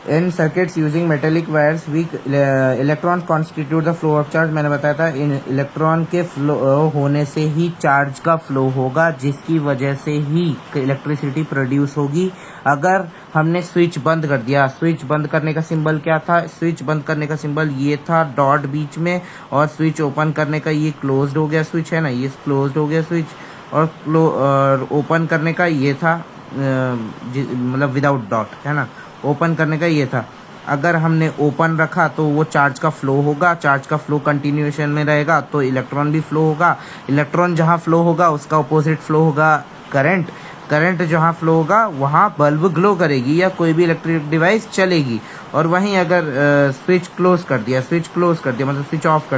in circuits using metallic wires weak electron constitute the flow of charge, मैंने बताया था इन इलेक्ट्रॉन के फ्लो होने से ही चार्ज का फ्लो होगा, जिसकी वजह से ही इलेक्ट्रिसिटी प्रोड्यूस होगी। अगर हमने स्विच बंद कर दिया, स्विच बंद करने का सिंबल क्या था, स्विच बंद करने का सिंबल ये था डॉट बीच में, और स्विच ओपन करने का ये क्लोज्ड हो गया स्विच, है ना, ये क्लोज्ड हो गया स्विच, और ओपन करने का ये था मतलब विदाउट डॉट, है ना, ओपन करने का ये था। अगर हमने ओपन रखा तो वो चार्ज का फ्लो होगा, चार्ज का फ्लो कंटिन्यूएशन में रहेगा, तो इलेक्ट्रॉन भी फ्लो होगा। इलेक्ट्रॉन जहाँ फ्लो होगा उसका अपोजिट फ्लो होगा करंट। करंट जहाँ फ्लो होगा वहाँ बल्ब ग्लो करेगी या कोई भी इलेक्ट्रिक डिवाइस चलेगी। और वहीं अगर स्विच क्लोज कर दिया, मतलब स्विच ऑफ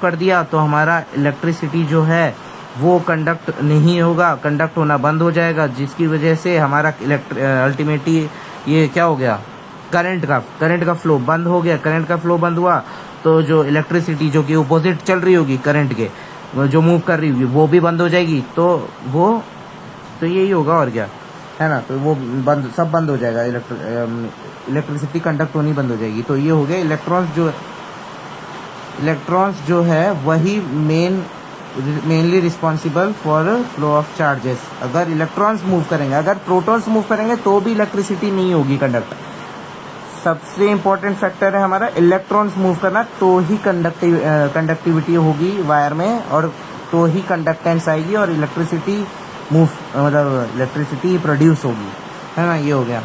कर दिया तो हमारा इलेक्ट्रिसिटी जो है वो कंडक्ट नहीं होगा, कंडक्ट होना बंद हो जाएगा, जिसकी वजह से हमारा अल्टीमेटली ये क्या हो गया, करंट का फ्लो बंद हो गया। करंट का फ्लो बंद हुआ तो जो इलेक्ट्रिसिटी जो कि अपोजिट चल रही होगी करंट के, जो मूव कर रही होगी, वो भी बंद हो जाएगी। तो यही होगा और क्या, है ना। तो वो सब बंद हो जाएगा, इलेक्ट्रिसिटी कंडक्ट होनी बंद हो जाएगी। तो ये हो गया इलेक्ट्रॉन्स जो है वही mainly responsible for flow of charges. अगर इलेक्ट्रॉन्स मूव करेंगे, अगर प्रोटॉन्स मूव करेंगे तो भी इलेक्ट्रिसिटी नहीं होगी कंडक्ट। सबसे इम्पोर्टेंट फैक्टर है हमारा इलेक्ट्रॉन्स मूव करना, तो ही कंडक्टिविटी होगी वायर में, और तो ही कंडक्टेंस आएगी और इलेक्ट्रिसिटी प्रोड्यूस होगी, है ना। ये हो गया।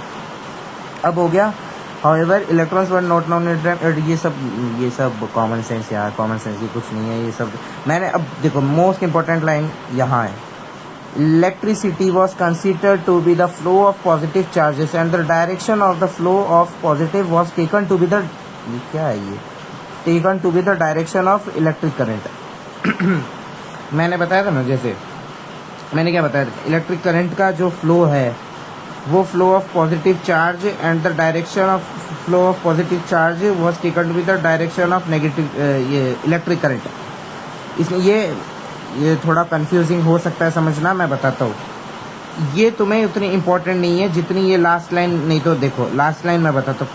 अब हो गया However, electrons were not known at time। ये सब कॉमन सेंस यार, कॉमन सेंस, ये कुछ नहीं है ये सब। मैंने अब देखो मोस्ट इंपॉर्टेंट लाइन यहाँ है, electricity was considered to be the flow of positive charges and the direction of the flow of positive was taken to be the, क्या है ये, taken to be the direction of electric current. मैंने बताया था ना, जैसे मैंने क्या बताया था, इलेक्ट्रिक करंट का जो फ्लो है वो flow of positive charge and the direction of flow of positive charge was taken to be the direction of negative ये इलेक्ट्रिक करंट। इसमें ये थोड़ा कंफ्यूजिंग हो सकता है समझना, मैं बताता हूँ। ये तुम्हें उतनी इंपॉर्टेंट नहीं है जितनी ये लास्ट लाइन। नहीं तो देखो लास्ट लाइन मैं बताता हूँ।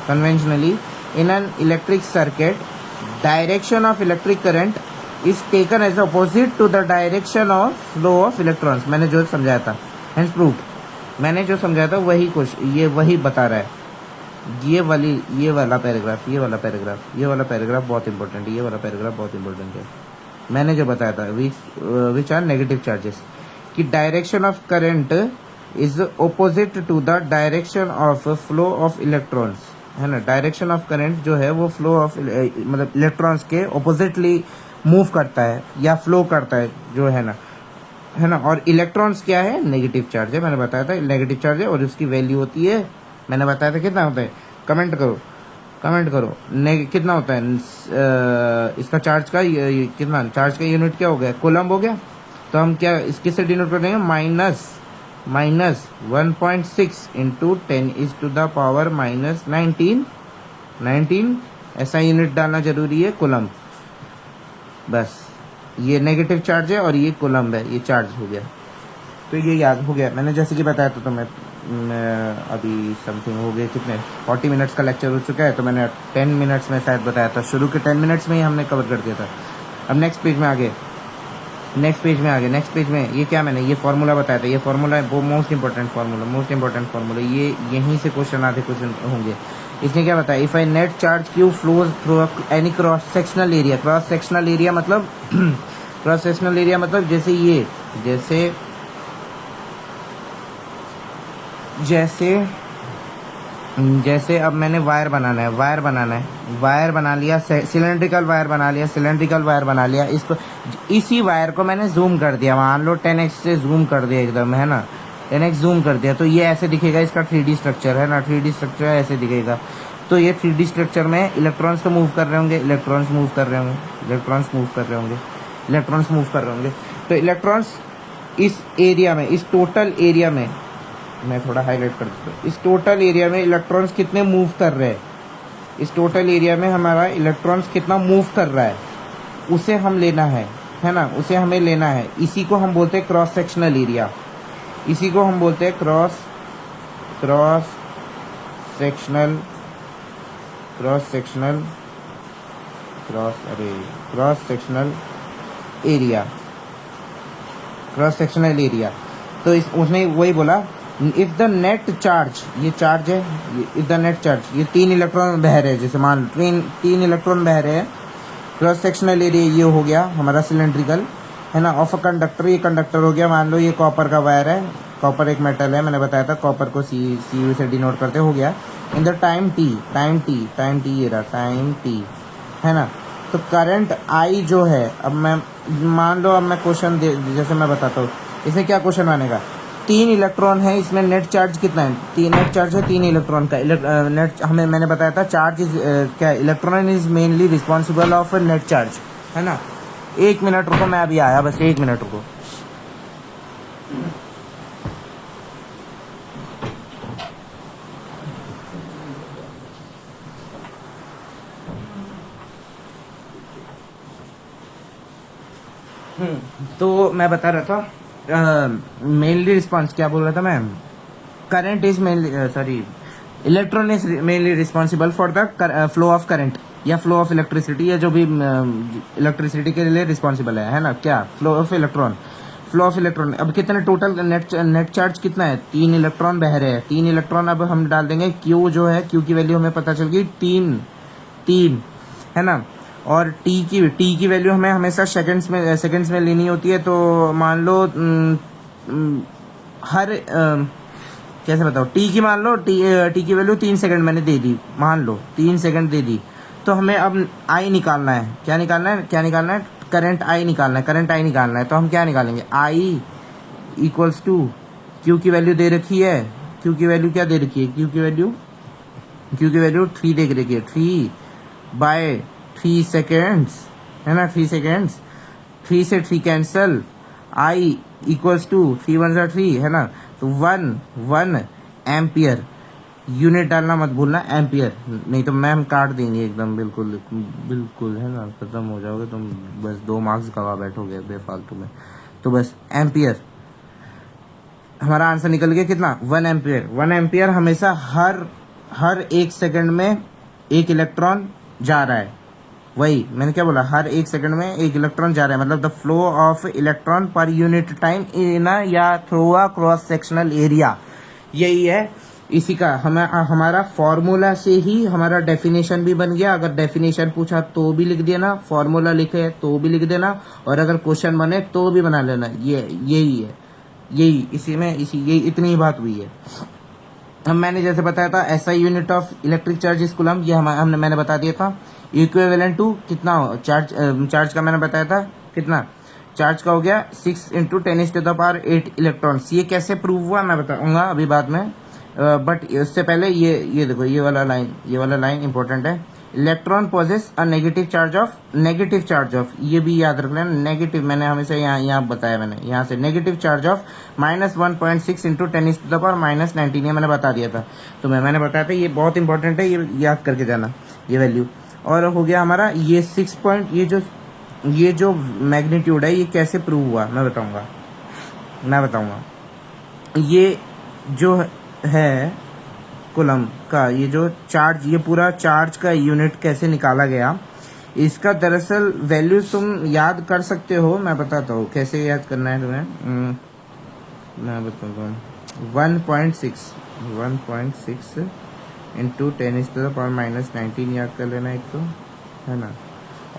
Conventionally in an electric circuit direction of electric current is taken as opposite to the direction of flow of electrons। मैंने जो समझाया था, hence proved, मैंने जो समझाया था वही बता रहा है। ये वाला पैराग्राफ बहुत इंपॉर्टेंट है, ये वाला पैराग्राफ बहुत इंपॉर्टेंट है। मैंने जो बताया था विच आर नेगेटिव चार्जेस, कि direction of current is opposite to the direction of flow of electrons, है ना। डायरेक्शन ऑफ करंट जो है वो फ्लो ऑफ मतलब इलेक्ट्रॉन्स के ऑपोजिटली मूव करता है या फ्लो करता है, जो है ना। है ना। और इलेक्ट्रॉन्स क्या है, नेगेटिव चार्ज है, मैंने बताया था नेगेटिव चार्ज है, और उसकी वैल्यू होती है, मैंने बताया था कितना होता है, कमेंट करो कमेंट करो, कितना होता है इसका चार्ज का कितना, चार्ज का यूनिट क्या हो गया, कूलम्ब हो गया। तो हम क्या इसके से डिनोट कर देंगे, माइनस 1.6 इंटू 10⁻⁻19 19 ऐसा यूनिट डालना जरूरी है, कूलम्ब। बस ये नेगेटिव चार्ज है और ये कूलम्ब है, ये चार्ज हो गया। तो ये याद हो गया, मैंने जैसे कि बताया था। तो मैं अभी समथिंग हो गए कितने 40 मिनट्स का लेक्चर हो चुका है, तो मैंने 10 मिनट्स में शायद बताया था, शुरू के 10 मिनट्स में ही हमने कवर कर दिया था। अब नेक्स्ट पेज में आगे नेक्स्ट पेज में ये क्या, मैंने ये फार्मूला बताया था, ये फार्मूला है वो मोस्ट इंपॉर्टेंट फार्मूला, ये यहीं से क्वेश्चन आधे क्वेश्चन होंगे। इसने क्या बताया, if I net charge Q flows through any cross sectional area मतलब क्रॉस सेक्शनल एरिया मतलब जैसे अब मैंने वायर बनाना है, वायर बना लिया, सिलेंड्रिकल वायर बना लिया, इसको इसी वायर को मैंने जूम कर दिया, मान लो 10x से जूम कर दिया एकदम, है ना, 10x जूम कर दिया, तो ये ऐसे दिखेगा, इसका 3D स्ट्रक्चर है ना, 3D स्ट्रक्चर ऐसे दिखेगा। तो ये 3D स्ट्रक्चर में इलेक्ट्रॉन्स तो मूव कर रहे होंगे, तो इलेक्ट्रॉन्स इस एरिया में, इस टोटल एरिया में, मैं थोड़ा हाईलाइट कर देता हूँ, इस टोटल एरिया में इलेक्ट्रॉन्स कितने मूव कर रहे हैं, इस टोटल एरिया में हमारा इलेक्ट्रॉन्स कितना मूव कर रहा है, उसे हम लेना है ना, उसे हमें लेना है। इसी को हम बोलते हैं cross sectional area, cross sectional area. तो उसने वही बोला, इफ द नेट चार्ज, ये चार्ज है, इफ द नेट चार्ज, ये 3 इलेक्ट्रॉन बह रहे हैं, जैसे मान लो 3 इलेक्ट्रॉन बह रहे हैं, क्रॉस सेक्शनल एरिया ये हो गया हमारा सिलेंड्रिकल, है ना, ऑफ अ कंडक्टर, ये कंडक्टर हो गया, मान लो ये कॉपर का वायर है, कॉपर एक मेटल है, मैंने बताया था कॉपर को CU से डिनोट करते, हो गया। इन द टाइम टी ये रहा टाइम टी, है ना। तो करंट I जो है, अब मैं मान लो, अब मैं क्वेश्चन जैसे मैं बताता हूँ, इसे क्या क्वेश्चन मानेगा, 3 इलेक्ट्रॉन है इसमें, नेट चार्ज कितना है, नेट चार्ज है 3 इलेक्ट्रॉन का, नेट हमें मैंने बताया था चार्ज इज क्या, electron is mainly responsible of net charge, है ना। 1 मिनट रुको, मैं अभी आया, बस 1 मिनट रुको। तो मैं बता रहा था, मेनली रिस्पॉन्स क्या बोल रहा था मैं, current is mainly electron is mainly responsible for the flow of current या फ्लो ऑफ इलेक्ट्रिसिटी, या जो भी इलेक्ट्रिसिटी के लिए रिस्पॉन्सिबल है ना, क्या, फ्लो ऑफ इलेक्ट्रॉन। अब कितने टोटल नेट चार्ज कितना है, 3 इलेक्ट्रॉन बह रहे हैं, 3 इलेक्ट्रॉन। अब हम डाल देंगे Q जो है, Q की वैल्यू हमें पता चल गई 3, है ना। और T की वैल्यू हमें हमेशा सेकंड्स में लेनी होती है। तो मान लो कैसे बताओ, T की मान लो, T की वैल्यू 3 सेकंड मैंने दे दी, मान लो 3 सेकंड दे दी। तो हमें अब I निकालना है, क्या निकालना है, करंट I निकालना है। तो हम क्या निकालेंगे, I इक्वल्स टू Q की वैल्यू दे रखी है, Q की वैल्यू क्या दे रखी है, Q की वैल्यू 3 दे रखी है, 3/3 सेकेंड्स, है ना, 3 सेकेंड्स, 3 से 3 कैंसल, I इक्वल्स टू 3 1 3, है ना। तो 1 एम्पियर, यूनिट डालना मत भूलना, एम्पियर, नहीं तो मैम काट देंगे एकदम, बिल्कुल है ना, खत्म हो जाओगे तुम, बस 2 मार्क्स गवा बैठोगे बेफालतू में। तो बस एम्पियर, हमारा आंसर निकल गया कितना, 1 एम्पियर हमेशा हर 1 सेकंड में 1 इलेक्ट्रॉन जा रहा है। वही मैंने क्या बोला, हर 1 सेकंड में 1 इलेक्ट्रॉन जा रहा है, मतलब the flow of electron per unit time in या through a cross sectional area, यही है। इसी का हमारा फॉर्मूला से ही हमारा डेफिनेशन भी बन गया। अगर डेफिनेशन पूछा तो भी लिख देना, फॉर्मूला लिखे तो भी लिख देना, और अगर क्वेश्चन बने तो भी बना लेना। यही है, यही इतनी ही बात हुई है। अब मैंने जैसे बताया था SI unit of electric charge is coulomb, ये मैंने बता दिया था। इक्विवेलेंट टू कितना चार्ज का मैंने बताया था, कितना चार्ज का हो गया 6 इंटू 10⁸8 इलेक्ट्रॉन्स। ये कैसे प्रूव हुआ मैं बताऊंगा अभी बाद में, बट उससे पहले ये देखो, ये वाला लाइन इंपॉर्टेंट है। Electron possess a negative charge of, ये भी याद रख लेना, नेगेटिव, मैंने हमेशा यहाँ बताया, मैंने यहाँ से नेगेटिव चार्ज ऑफ -1.6 इंटू 10⁻⁻19, ये मैंने बता दिया था तुम्हें, मैंने बताया था, ये बहुत इंपॉर्टेंट है, ये याद करके जाना ये वैल्यू। और हो गया हमारा ये 6 पॉइंट, ये जो मैग्नीट्यूड है ये कैसे प्रूव हुआ मैं बताऊंगा। ये जो है कूलम का, ये जो चार्ज, ये पूरा चार्ज का यूनिट कैसे निकाला गया, इसका दरअसल वैल्यू तुम याद कर सकते हो, मैं बताता हूँ कैसे याद करना है तुम्हें। मैं बताता हूँ 1.6 इंटू 10⁻⁻19 याद कर लेना एक तो, है ना,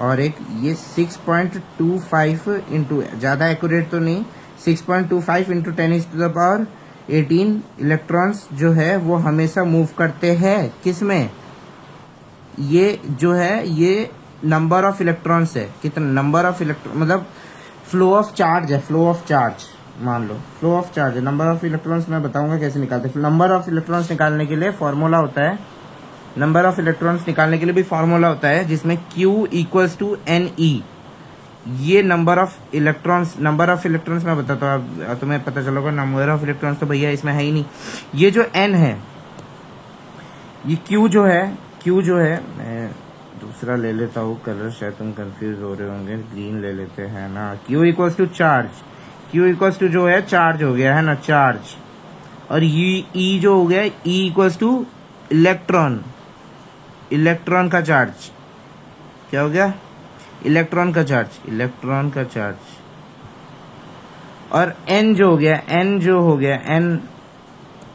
और एक ये 6.25 इंटू, ज़्यादा एक्यूरेट तो नहीं, 6.25 इंटू 10⁻18 इलेक्ट्रॉन्स जो है वो हमेशा मूव करते हैं किस में, ये जो है ये नंबर ऑफ इलेक्ट्रॉन्स है, कितना नंबर ऑफ इलेक्ट्रॉन, मतलब फ्लो ऑफ चार्ज है, फ्लो ऑफ चार्ज मान लो, फ्लो ऑफ चार्ज है। नंबर ऑफ इलेक्ट्रॉन्स मैं बताऊंगा कैसे निकालते हैं। नंबर ऑफ इलेक्ट्रॉन्स निकालने के लिए फॉर्मूला होता है, नंबर ऑफ इलेक्ट्रॉन्स निकालने के लिए भी फॉर्मूला होता है जिसमें Q इक्वल्स टू NE, ये नंबर ऑफ इलेक्ट्रॉन्स मैं बताता हूँ, अब तुम्हें पता चलोगा नंबर ऑफ इलेक्ट्रॉन्स तो भैया इसमें है ही नहीं। ये जो N है, ये Q जो है मैं दूसरा ले लेता हूँ कलर, शायद तुम कंफ्यूज हो रहे होंगे, ग्रीन ले लेते हैं ना। Q equals to charge, Q equals to जो है चार्ज हो गया है ना, चार्ज, और E जो हो गया, E इक्वल्स टू इलेक्ट्रॉन का चार्ज, क्या हो गया, इलेक्ट्रॉन का चार्ज, और N जो हो गया,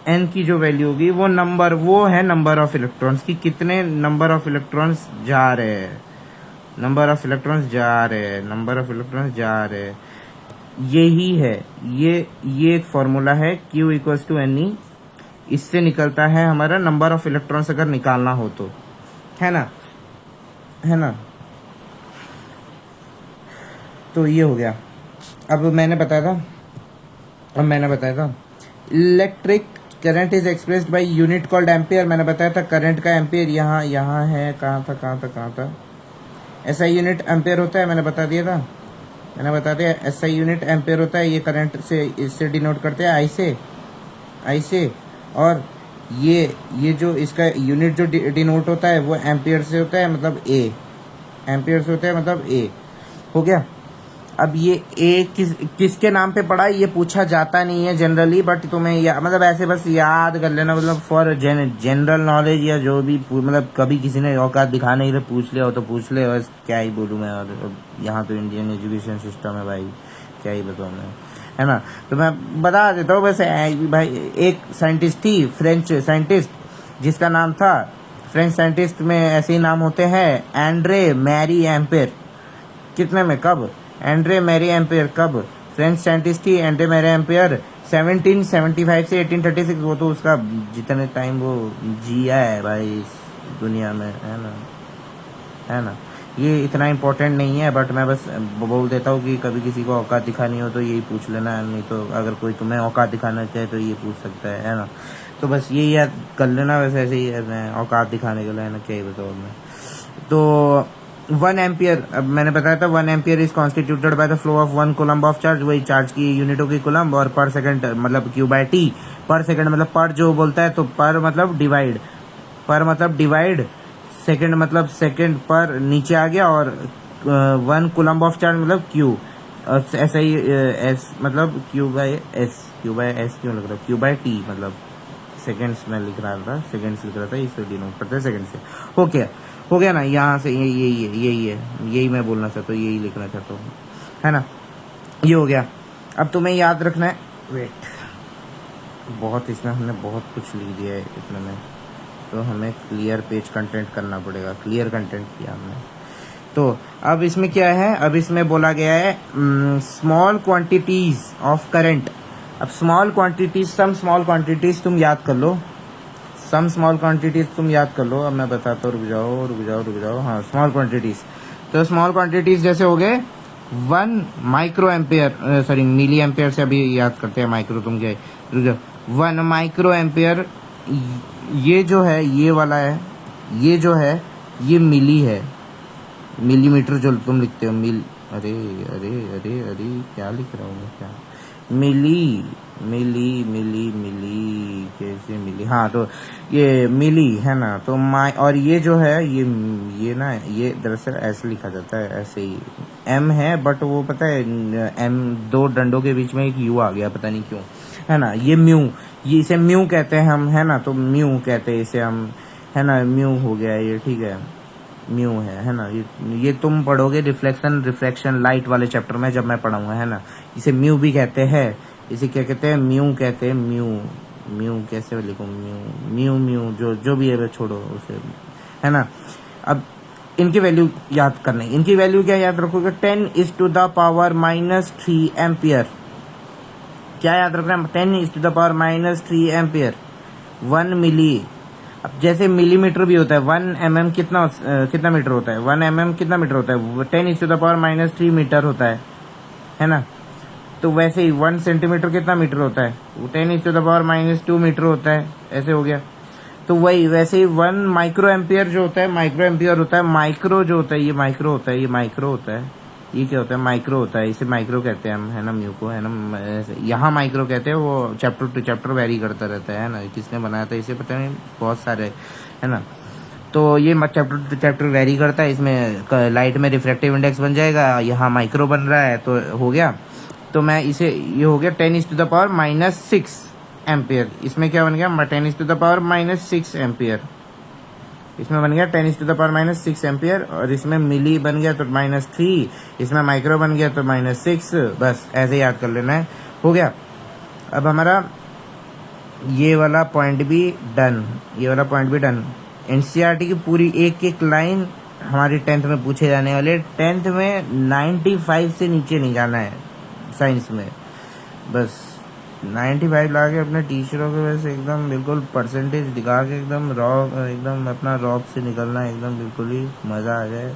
N की जो वैल्यू होगी वो है नंबर ऑफ इलेक्ट्रॉन्स की, कितने नंबर ऑफ इलेक्ट्रॉन्स जा रहे हैं, यही है, ये एक फॉर्मूला है Q इक्वल्स टू NE, इससे निकलता है हमारा नंबर ऑफ इलेक्ट्रॉन्स अगर निकालना हो तो, है ना। तो ये हो गया। अब मैंने बताया था electric current is expressed by unit called ampere, मैंने बताया था करंट का एम्पियर यहाँ है, कहाँ था SI यूनिट एम्पियर होता है, मैंने बता दिया SI यूनिट एम्पियर होता है, ये करंट से इससे डिनोट करते हैं I से, और ये जो इसका यूनिट जो डिनोट होता है वो एम्पियर से होता है, मतलब A हो गया। अब ये A किसके नाम पे पड़ा ये पूछा जाता नहीं है जनरली, बट तुम्हें मतलब ऐसे बस याद कर लेना, मतलब फॉर जनरल नॉलेज, या जो भी मतलब कभी किसी ने औकात दिखाने के लिए पूछ लिया हो तो पूछ ले, बस क्या ही बोलूँ मैं। और यहाँ तो इंडियन एजुकेशन सिस्टम है भाई, क्या ही बताऊँ मैं, है ना। तो मैं बता देता हूँ वैसे भाई, एक साइंटिस्ट थी, फ्रेंच साइंटिस्ट, जिसका नाम था, फ्रेंच साइंटिस्ट में ऐसे ही नाम होते हैं, एंड्रे मैरी एम्पियर। कितने में, कब, एंड्रे मैरी एम्पियर कब, फ्रेंच साइंटिस्ट थी एंड्रे मैरी एम्पियर 1775 से 1836, वो तो उसका जितने टाइम वो जिया है भाई इस दुनिया में, है ना। ये इतना इम्पोर्टेंट नहीं है, बट मैं बस बोल देता हूँ कि कभी किसी को औकात दिखानी हो तो यही पूछ लेना, नहीं तो अगर कोई तुम्हें औकात दिखाना चाहे तो ये पूछ सकता है ना। तो बस ये याद कर लेना, वैसे ऐसे ही है, मैं औकात दिखाने के लिए, है ना, क्या ही बताऊँ मैं। तो 1 एम्पियर, अब मैंने बताया था 1 ampere is constituted by the flow of 1 coulomb of charge, वही चार्ज की यूनिट होगी कूलम्ब, और पर सेकंड मतलब Q/T, पर सेकंड मतलब पर जो बोलता है तो पर मतलब डिवाइड, सेकंड मतलब सेकंड पर नीचे आ गया, और 1 कूलम्ब ऑफ चार्ज मतलब Q, ऐसा ही S मतलब Q/S क्यों लग रहा है, Q/T मतलब सेकंड्स में लिख रहा था, इसे डिनोट करते हैं सेकंड से। हो गया ना, यहाँ से यही मैं बोलना चाहता हूँ, यही लिखना चाहता हूँ, है ना। ये हो गया। अब तुम्हें याद रखना है, वेट, बहुत इसमें हमने बहुत कुछ लिख दिया है इतने में, तो हमें क्लियर पेज कंटेंट करना पड़ेगा, क्लियर कंटेंट किया हमने। तो अब इसमें क्या है, अब इसमें बोला गया है स्मॉल क्वांटिटीज ऑफ करंट। अब small quantities, some small quantities तुम याद कर लो, अब मैं बताता हूँ, रुक जाओ। हाँ, स्मॉल क्वांटिटीज, तो स्मॉल क्वांटिटीज जैसे हो गए 1 micro ampere, sorry milli ampere से अभी याद करते हैं, माइक्रो तुम क्या है, 1 माइक्रो एम्पेयर, ये जो है ये वाला है, ये जो है ये मिली है, मिलीमीटर जो तुम लिखते हो मिल, अरे अरे अरे अरे क्या लिख रहा हूँ मैं, क्या मिली मिली मिली मिली कैसे मिली, हाँ तो ये मिली है ना, तो माई, और ये जो है ये ना, ये दरअसल ऐसे लिखा जाता है, ऐसे ही एम है, बट वो पता है एम दो डंडों के बीच में एक यू आ गया, पता नहीं क्यों, है ना, ये म्यू, ये इसे म्यू कहते हैं हम, है ना, तो म्यू कहते हैं इसे हम, है ना, म्यू हो गया ये, ठीक है, म्यू है ना, ये तुम पढ़ोगे रिफ्लेक्शन लाइट वाले चैप्टर में जब मैं पढ़ाऊंगा, है ना, इसे म्यू भी कहते हैं, इसे क्या कहते हैं, म्यू कहते हैं, म्यू, म्यू कैसे लिखूं, म्यू म्यू म्यू जो भी है छोड़ो उसे, है ना। अब इनकी वैल्यू याद करनी, इनकी वैल्यू क्या याद रखोगे, 10⁻³ एम्पियर, क्या याद रखना है, 10⁻³ एम्पियर, 1 मिली। अब जैसे मिलीमीटर भी होता है, 1 mm कितना मीटर होता है, 1 mm कितना मीटर होता है, 10⁻³ मीटर होता है ना, तो वैसे ही 1 सेंटीमीटर कितना मीटर होता है, 10⁻² मीटर होता है, ऐसे हो गया। तो वही वैसे ही 1 माइक्रो एम्पियर जो होता है, माइक्रो एम्पियर होता है, माइक्रो जो होता है ये माइक्रो होता है, ये माइक्रो होता है, ये क्या होता है, माइक्रो होता है, इसे माइक्रो कहते हैं हम, है ना, म्यू को, है ना, यहाँ माइक्रो कहते हैं, वो चैप्टर टू चैप्टर वेरी करता रहता है ना, किसने बनाया था इसे पता नहीं, बहुत सारे, है ना, तो ये चैप्टर टू चैप्टर वेरी करता है, इसमें लाइट में रिफ्रैक्टिव इंडेक्स बन जाएगा, यहाँ माइक्रो बन रहा है तो हो गया, तो मैं इसे, ये हो गया 10⁻⁻6 एम्पियर, इसमें क्या बन गया, 10⁻⁻6 एम्पियर, इसमें बन गया 10⁻⁻6 एम्पियर, और इसमें मिली बन गया तो -3, इसमें माइक्रो बन गया तो -6, बस ऐसे याद कर लेना है, हो गया। अब हमारा ये वाला पॉइंट भी डन, ये वाला पॉइंट भी डन। एनसीईआरटी की पूरी एक एक लाइन हमारी 10th में पूछे जाने वाले, 10th में 95 से नीचे नहीं जाना है साइंस में, बस 95 ला के अपने टीचरों के वजह से एकदम बिल्कुल परसेंटेज दिखा के एकदम एकदम अपना रॉक से निकलना, एकदम बिल्कुल ही मज़ा आ जाए।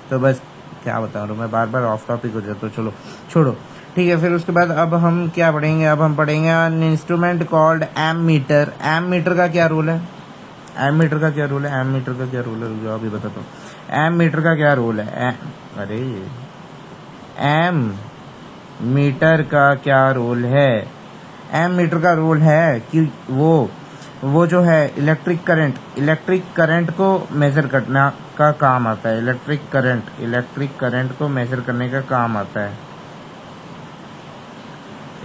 तो बस क्या बता रहा हूँ मैं, बार बार ऑफ टॉपिक हो जाता, तो चलो छोड़ो, ठीक है। फिर उसके बाद अब हम क्या पढ़ेंगे, अब हम पढ़ेंगे an instrument called ammeter. Ammeter का क्या रूल है, एमीटर का क्या रूल है, एमीटर का क्या रूल है, जो अभी बताता हूँ। एमीटर का क्या रूल है, अरे एम मीटर का क्या रूल है, एम मीटर का रूल है कि वो जो है इलेक्ट्रिक करंट को मेजर करना का काम आता है, इलेक्ट्रिक करंट को मेजर करने का काम आता है,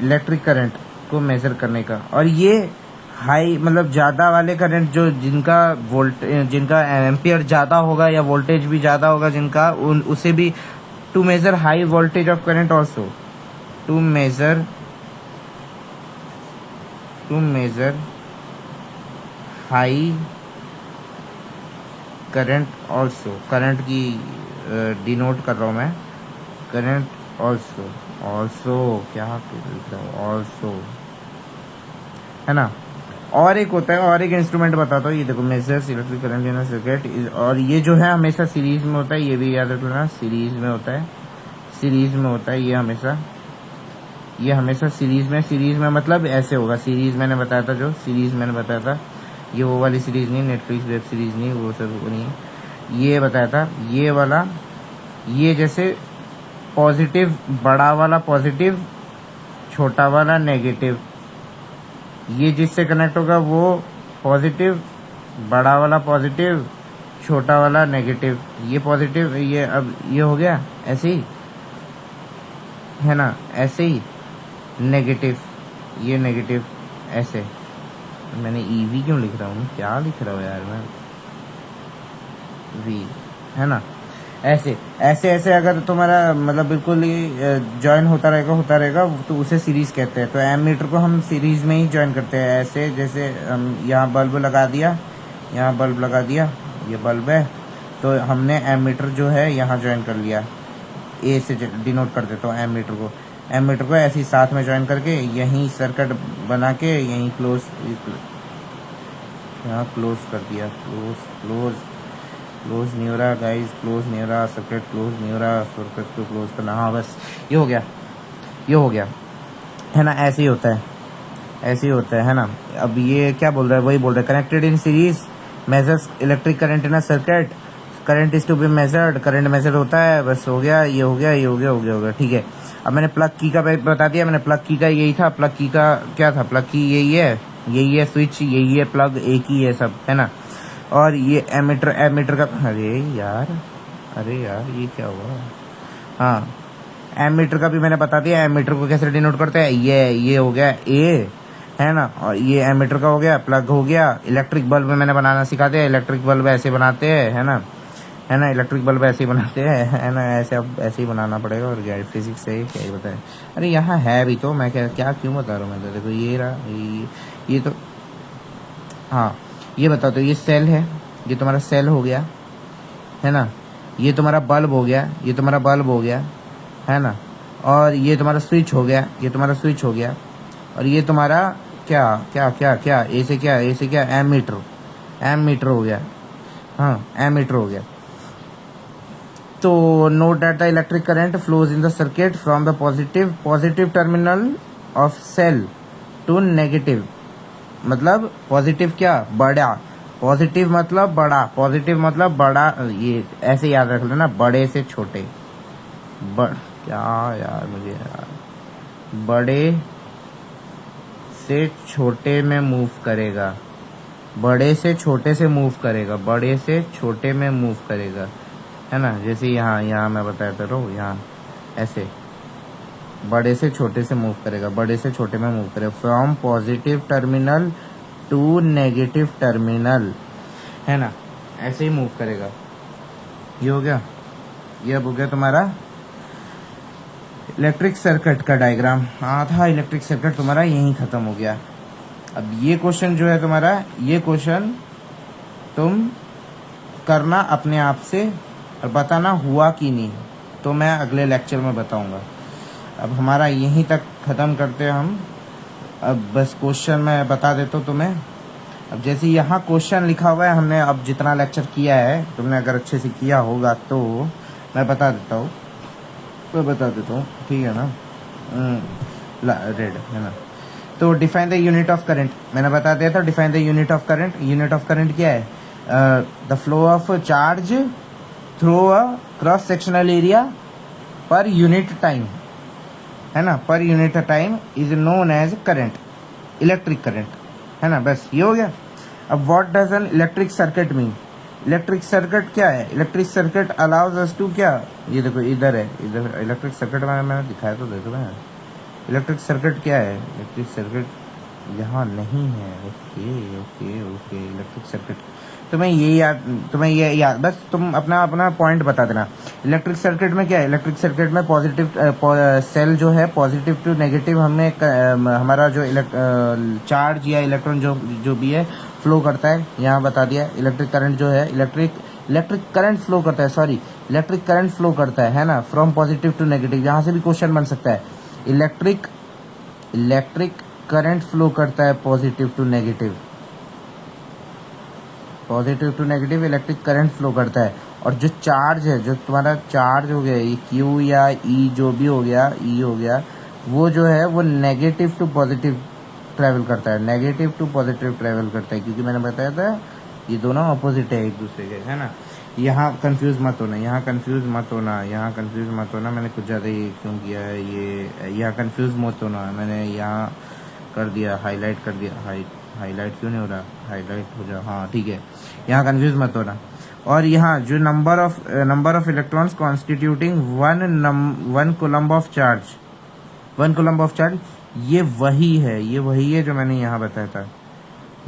इलेक्ट्रिक करंट को मेजर करने का। और ये हाई मतलब ज़्यादा वाले करंट जो जिनका एम्पियर ज़्यादा होगा या वोल्टेज भी ज़्यादा होगा जिनका, उसे भी to measure high voltage of current also, to measure high current also, current की डिनोट कर रहा हूँ मैं, करंट ऑल्सो क्या लिख रहा हूँ, ऑल्सो, है ना। और एक होता है, और एक इंस्ट्रूमेंट बताता हूँ, ये देखो, मेजर्स इलेक्ट्रिक करंट इन सर्किट, और ये जो है हमेशा सीरीज में होता है, ये भी याद रखना, सीरीज में होता है, ये हमेशा सीरीज में मतलब ऐसे होगा, सीरीज मैंने बताया था, ये वो वाली सीरीज नहीं, नेटफ्लिक्स वेब सीरीज नहीं, वो सब वो नहीं है, ये बताया था, ये वाला, ये जैसे पॉजिटिव, बड़ा वाला पॉजिटिव, छोटा वाला नेगेटिव, ये जिससे कनेक्ट होगा वो पॉजिटिव, बड़ा वाला पॉजिटिव, छोटा वाला नेगेटिव, ये पॉजिटिव, ये अब ये हो गया ऐसे ही, है ना, ऐसे ही नेगेटिव, ये नेगेटिव, ऐसे। मैंने ईवी क्यों लिख रहा हूँ, क्या लिख रहा हूँ यार मैं, वी, है ना, ऐसे ऐसे ऐसे अगर तुम्हारा मतलब बिल्कुल ही ज्वाइन होता रहेगा तो उसे सीरीज कहते हैं। तो एमीटर को हम सीरीज में ही ज्वाइन करते हैं, ऐसे जैसे यहाँ बल्ब लगा दिया, ये बल्ब है, तो हमने एमीटर जो है यहाँ ज्वाइन कर लिया, ए से डिनोट कर देता हूँ एमीटर को ऐसे ही साथ में ज्वाइन करके यहीं सर्किट बना के यहीं क्लोज कर दिया, क्लोज क्लोज नहीं हो रहा गाइस, क्लोज नहीं हो रहा, सर्किट क्लोज नहीं हो रहा, सर्किट को क्लोज करना। हाँ बस ये हो गया, ये हो गया, है ना। ऐसे ही होता है, ऐसे ही होता है ना। अब ये क्या बोल रहा है, वही बोल रहा है, connected in series measures electric current in a circuit, current is to be measured, current measure होता है। बस हो गया, ये हो गया, ये हो गया, हो गया, हो गया, ठीक है। अब मैंने प्लग की का बता दिया, मैंने प्लग की का यही था, प्लग की का क्या था, प्लग की यही है, यही है स्विच, यही है प्लग, एक ही है सब, है ना। और ये एमीटर, एमीटर का, अरे यार, अरे यार ये क्या हुआ। हाँ, एमीटर का भी मैंने बता दिया, एमीटर को कैसे डिनोट करते हैं, ये हो गया ए, है ना। और ये एमीटर का हो गया, प्लग हो गया। इलेक्ट्रिक बल्ब मैंने बनाना सिखा दिया, इलेक्ट्रिक बल्ब ऐसे बनाते हैं, है ना, है ना। इलेक्ट्रिक बल्ब ऐसे ही बनाते हैं, है ना। ऐसे अब ऐसे ही बनाना पड़ेगा, और क्या फिजिक्स से क्या ही बताए। अरे यहाँ है भी तो, मैं क्या क्या क्यों बता रहा हूँ मैं तो, देखो ये रहा, ये तो, हाँ ये बताओ तो, ये सेल है, ये तुम्हारा सेल हो गया, है ना। ये तुम्हारा बल्ब हो गया, ये तुम्हारा बल्ब हो गया, है ना। और ये तुम्हारा स्विच हो गया, ये तुम्हारा स्विच हो गया। और ये तुम्हारा क्या क्या क्या क्या, ऐसे क्या, ऐसे क्या, एमीटर, एमीटर हो गया, हाँ एमीटर हो गया। तो note that the electric current flows in the circuit from the positive terminal of cell to negative, मतलब पॉजिटिव क्या, बड़ा, पॉजिटिव मतलब बड़ा, पॉजिटिव मतलब बड़ा, ये ऐसे याद रख लेना, बड़े से छोटे, क्या यार मुझे यार, बड़े से छोटे में मूव करेगा, बड़े से छोटे से मूव करेगा, बड़े से छोटे में मूव करेगा, है ना। जैसे यहाँ मैं बताता रहूँ, यहाँ ऐसे बड़े से छोटे से मूव करेगा, बड़े से छोटे में मूव करेगा, from positive terminal to negative terminal, है ना। ऐसे ही मूव करेगा। ये हो गया, ये अब हो गया तुम्हारा इलेक्ट्रिक सर्किट का डायग्राम। आधा इलेक्ट्रिक सर्किट तुम्हारा यहीं खत्म हो गया। अब ये क्वेश्चन जो है तुम्हारा, ये क्वेश्चन तुम करना अपने आप से और बताना हुआ कि नहीं, तो मैं अगले लेक्चर में बताऊंगा। अब हमारा यहीं तक ख़त्म करते हैं हम। अब बस क्वेश्चन मैं बता देता हूँ तुम्हें। अब जैसे यहाँ क्वेश्चन लिखा हुआ है, हमने अब जितना लेक्चर किया है, तुमने अगर अच्छे से किया होगा तो मैं बता देता हूँ, मैं बता देता हूँ, ठीक है ना। रेड, है ना। तो define the unit of current मैंने बता दिया था, define the unit of current. Unit of current क्या है, the flow of charge through a cross sectional area per unit time, है ना, per unit time is known as current, electric current, है ना। बस ये हो गया। अब what does an electric circuit mean, electric circuit क्या है, electric circuit allows us to, क्या, ये देखो इधर है, इधर इलेक्ट्रिक सर्किट मैंने दिखाया तो देखो मैं, इलेक्ट्रिक सर्किट क्या है, इलेक्ट्रिक सर्किट यहाँ नहीं है। Okay okay okay, electric circuit तुम्हें ये याद, बस तुम अपना पॉइंट बता देना। इलेक्ट्रिक सर्किट में क्या है, इलेक्ट्रिक सर्किट में पॉजिटिव सेल जो है, पॉजिटिव टू नेगेटिव, हमें हमारा जो चार्ज या इलेक्ट्रॉन जो भी है फ्लो करता है, यहाँ बता दिया। इलेक्ट्रिक करंट जो है, इलेक्ट्रिक करंट फ्लो करता है, सॉरी इलेक्ट्रिक करंट फ्लो करता है ना, फ्रॉम पॉजिटिव टू नेगेटिव। यहाँ से भी क्वेश्चन बन सकता है, इलेक्ट्रिक करंट फ्लो करता है positive to negative, positive to negative electric current flow करता है। और जो चार्ज है, जो तुम्हारा चार्ज हो गया, ये क्यू या ई जो भी हो गया, ई हो गया, वो जो है वो नेगेटिव टू पॉजिटिव ट्रैवल करता है, नेगेटिव टू पॉजिटिव ट्रैवल करता है, क्योंकि मैंने बताया था ये दोनों अपोजिट है एक दूसरे के, है ना। यहाँ कंफ्यूज मत होना, यहाँ कंफ्यूज मत होना, यहाँ कंफ्यूज मत होना। मैंने कुछ ज़्यादा ही क्यों किया है ये, यहाँ कंफ्यूज मत होना, मैंने यहाँ कर दिया, हाईलाइट कर दिया, हाईलाइट क्यों नहीं हो रहा, हाईलाइट हो जाओ, हाँ ठीक है। यहाँ कंफ्यूज मत होना। और यहाँ जो number of electrons constituting one coulomb of charge, one coulomb of charge, ये वही है जो मैंने यहाँ बताया था,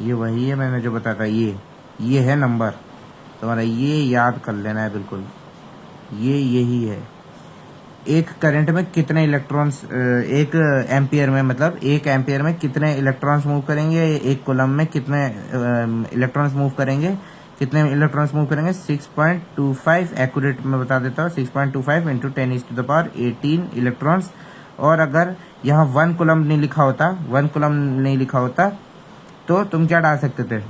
ये वही है मैंने जो बताया था, ये है नंबर तुम्हारा, ये याद कर लेना है बिल्कुल, ये यही है। एक करंट में कितने इलेक्ट्रॉन्स, एक एम्पियर में, मतलब एक एम्पियर में कितने इलेक्ट्रॉन्स मूव करेंगे, एक कूलम में कितने इलेक्ट्रॉन्स मूव करेंगे, कितने इलेक्ट्रॉन्स मूव करेंगे, 6.25 एक्यूरेट में बता देता हूँ, 6.25 इंटू 10⁻18 इलेक्ट्रॉन्स। और अगर यहाँ 1 कूलम नहीं लिखा होता, 1 कूलम नहीं लिखा होता, तो तुम क्या डाल सकते थे,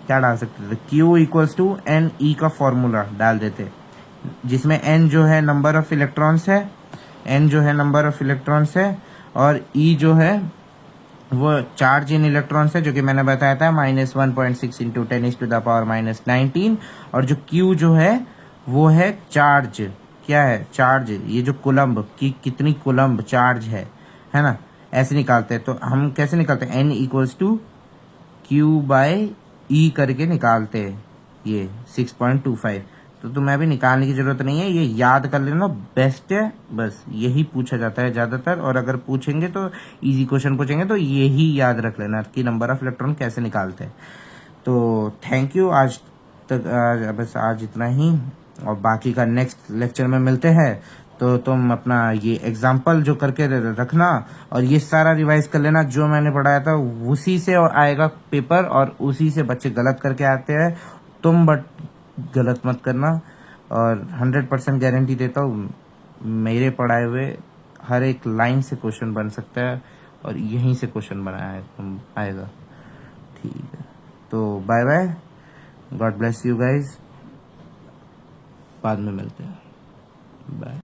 क्या डाल सकते थे, Q equals to n e का फॉर्मूला डाल देते, जिसमें n जो है नंबर ऑफ इलेक्ट्रॉन्स है, n जो है नंबर ऑफ इलेक्ट्रॉन्स है, और E जो है वो चार्ज इन इलेक्ट्रॉन्स है, जो कि मैंने बताया था -1.6 इंटू 10⁻⁻19। और जो Q जो है वो है चार्ज, क्या है चार्ज, ये जो कुलम्ब की कितनी कुलम्ब चार्ज है ना, ऐसे निकालते हैं। तो हम कैसे निकालते हैं, n equals to Q by E करके निकालते हैं ये 6.25। तो तुम्हें अभी निकालने की जरूरत नहीं है, ये याद कर लेना बेस्ट है, बस यही पूछा जाता है ज़्यादातर। और अगर पूछेंगे तो इजी क्वेश्चन पूछेंगे तो यही याद रख लेना कि नंबर ऑफ इलेक्ट्रॉन कैसे निकालते हैं। तो थैंक यू, आज तक बस आज इतना ही, और बाकी का नेक्स्ट लेक्चर में मिलते हैं। तो तुम अपना ये एग्जाम्पल जो करके रखना, और ये सारा रिवाइज कर लेना जो मैंने पढ़ाया था, उसी से आएगा पेपर, और उसी से बच्चे गलत करके आते हैं। तुम बट गलत मत करना, और 100% गारंटी देता हूँ मेरे पढ़ाए हुए हर एक लाइन से क्वेश्चन बन सकता है, और यहीं से क्वेश्चन आएगा। ठीक है, तो bye bye, God bless you guys, बाद में मिलते हैं, बाय।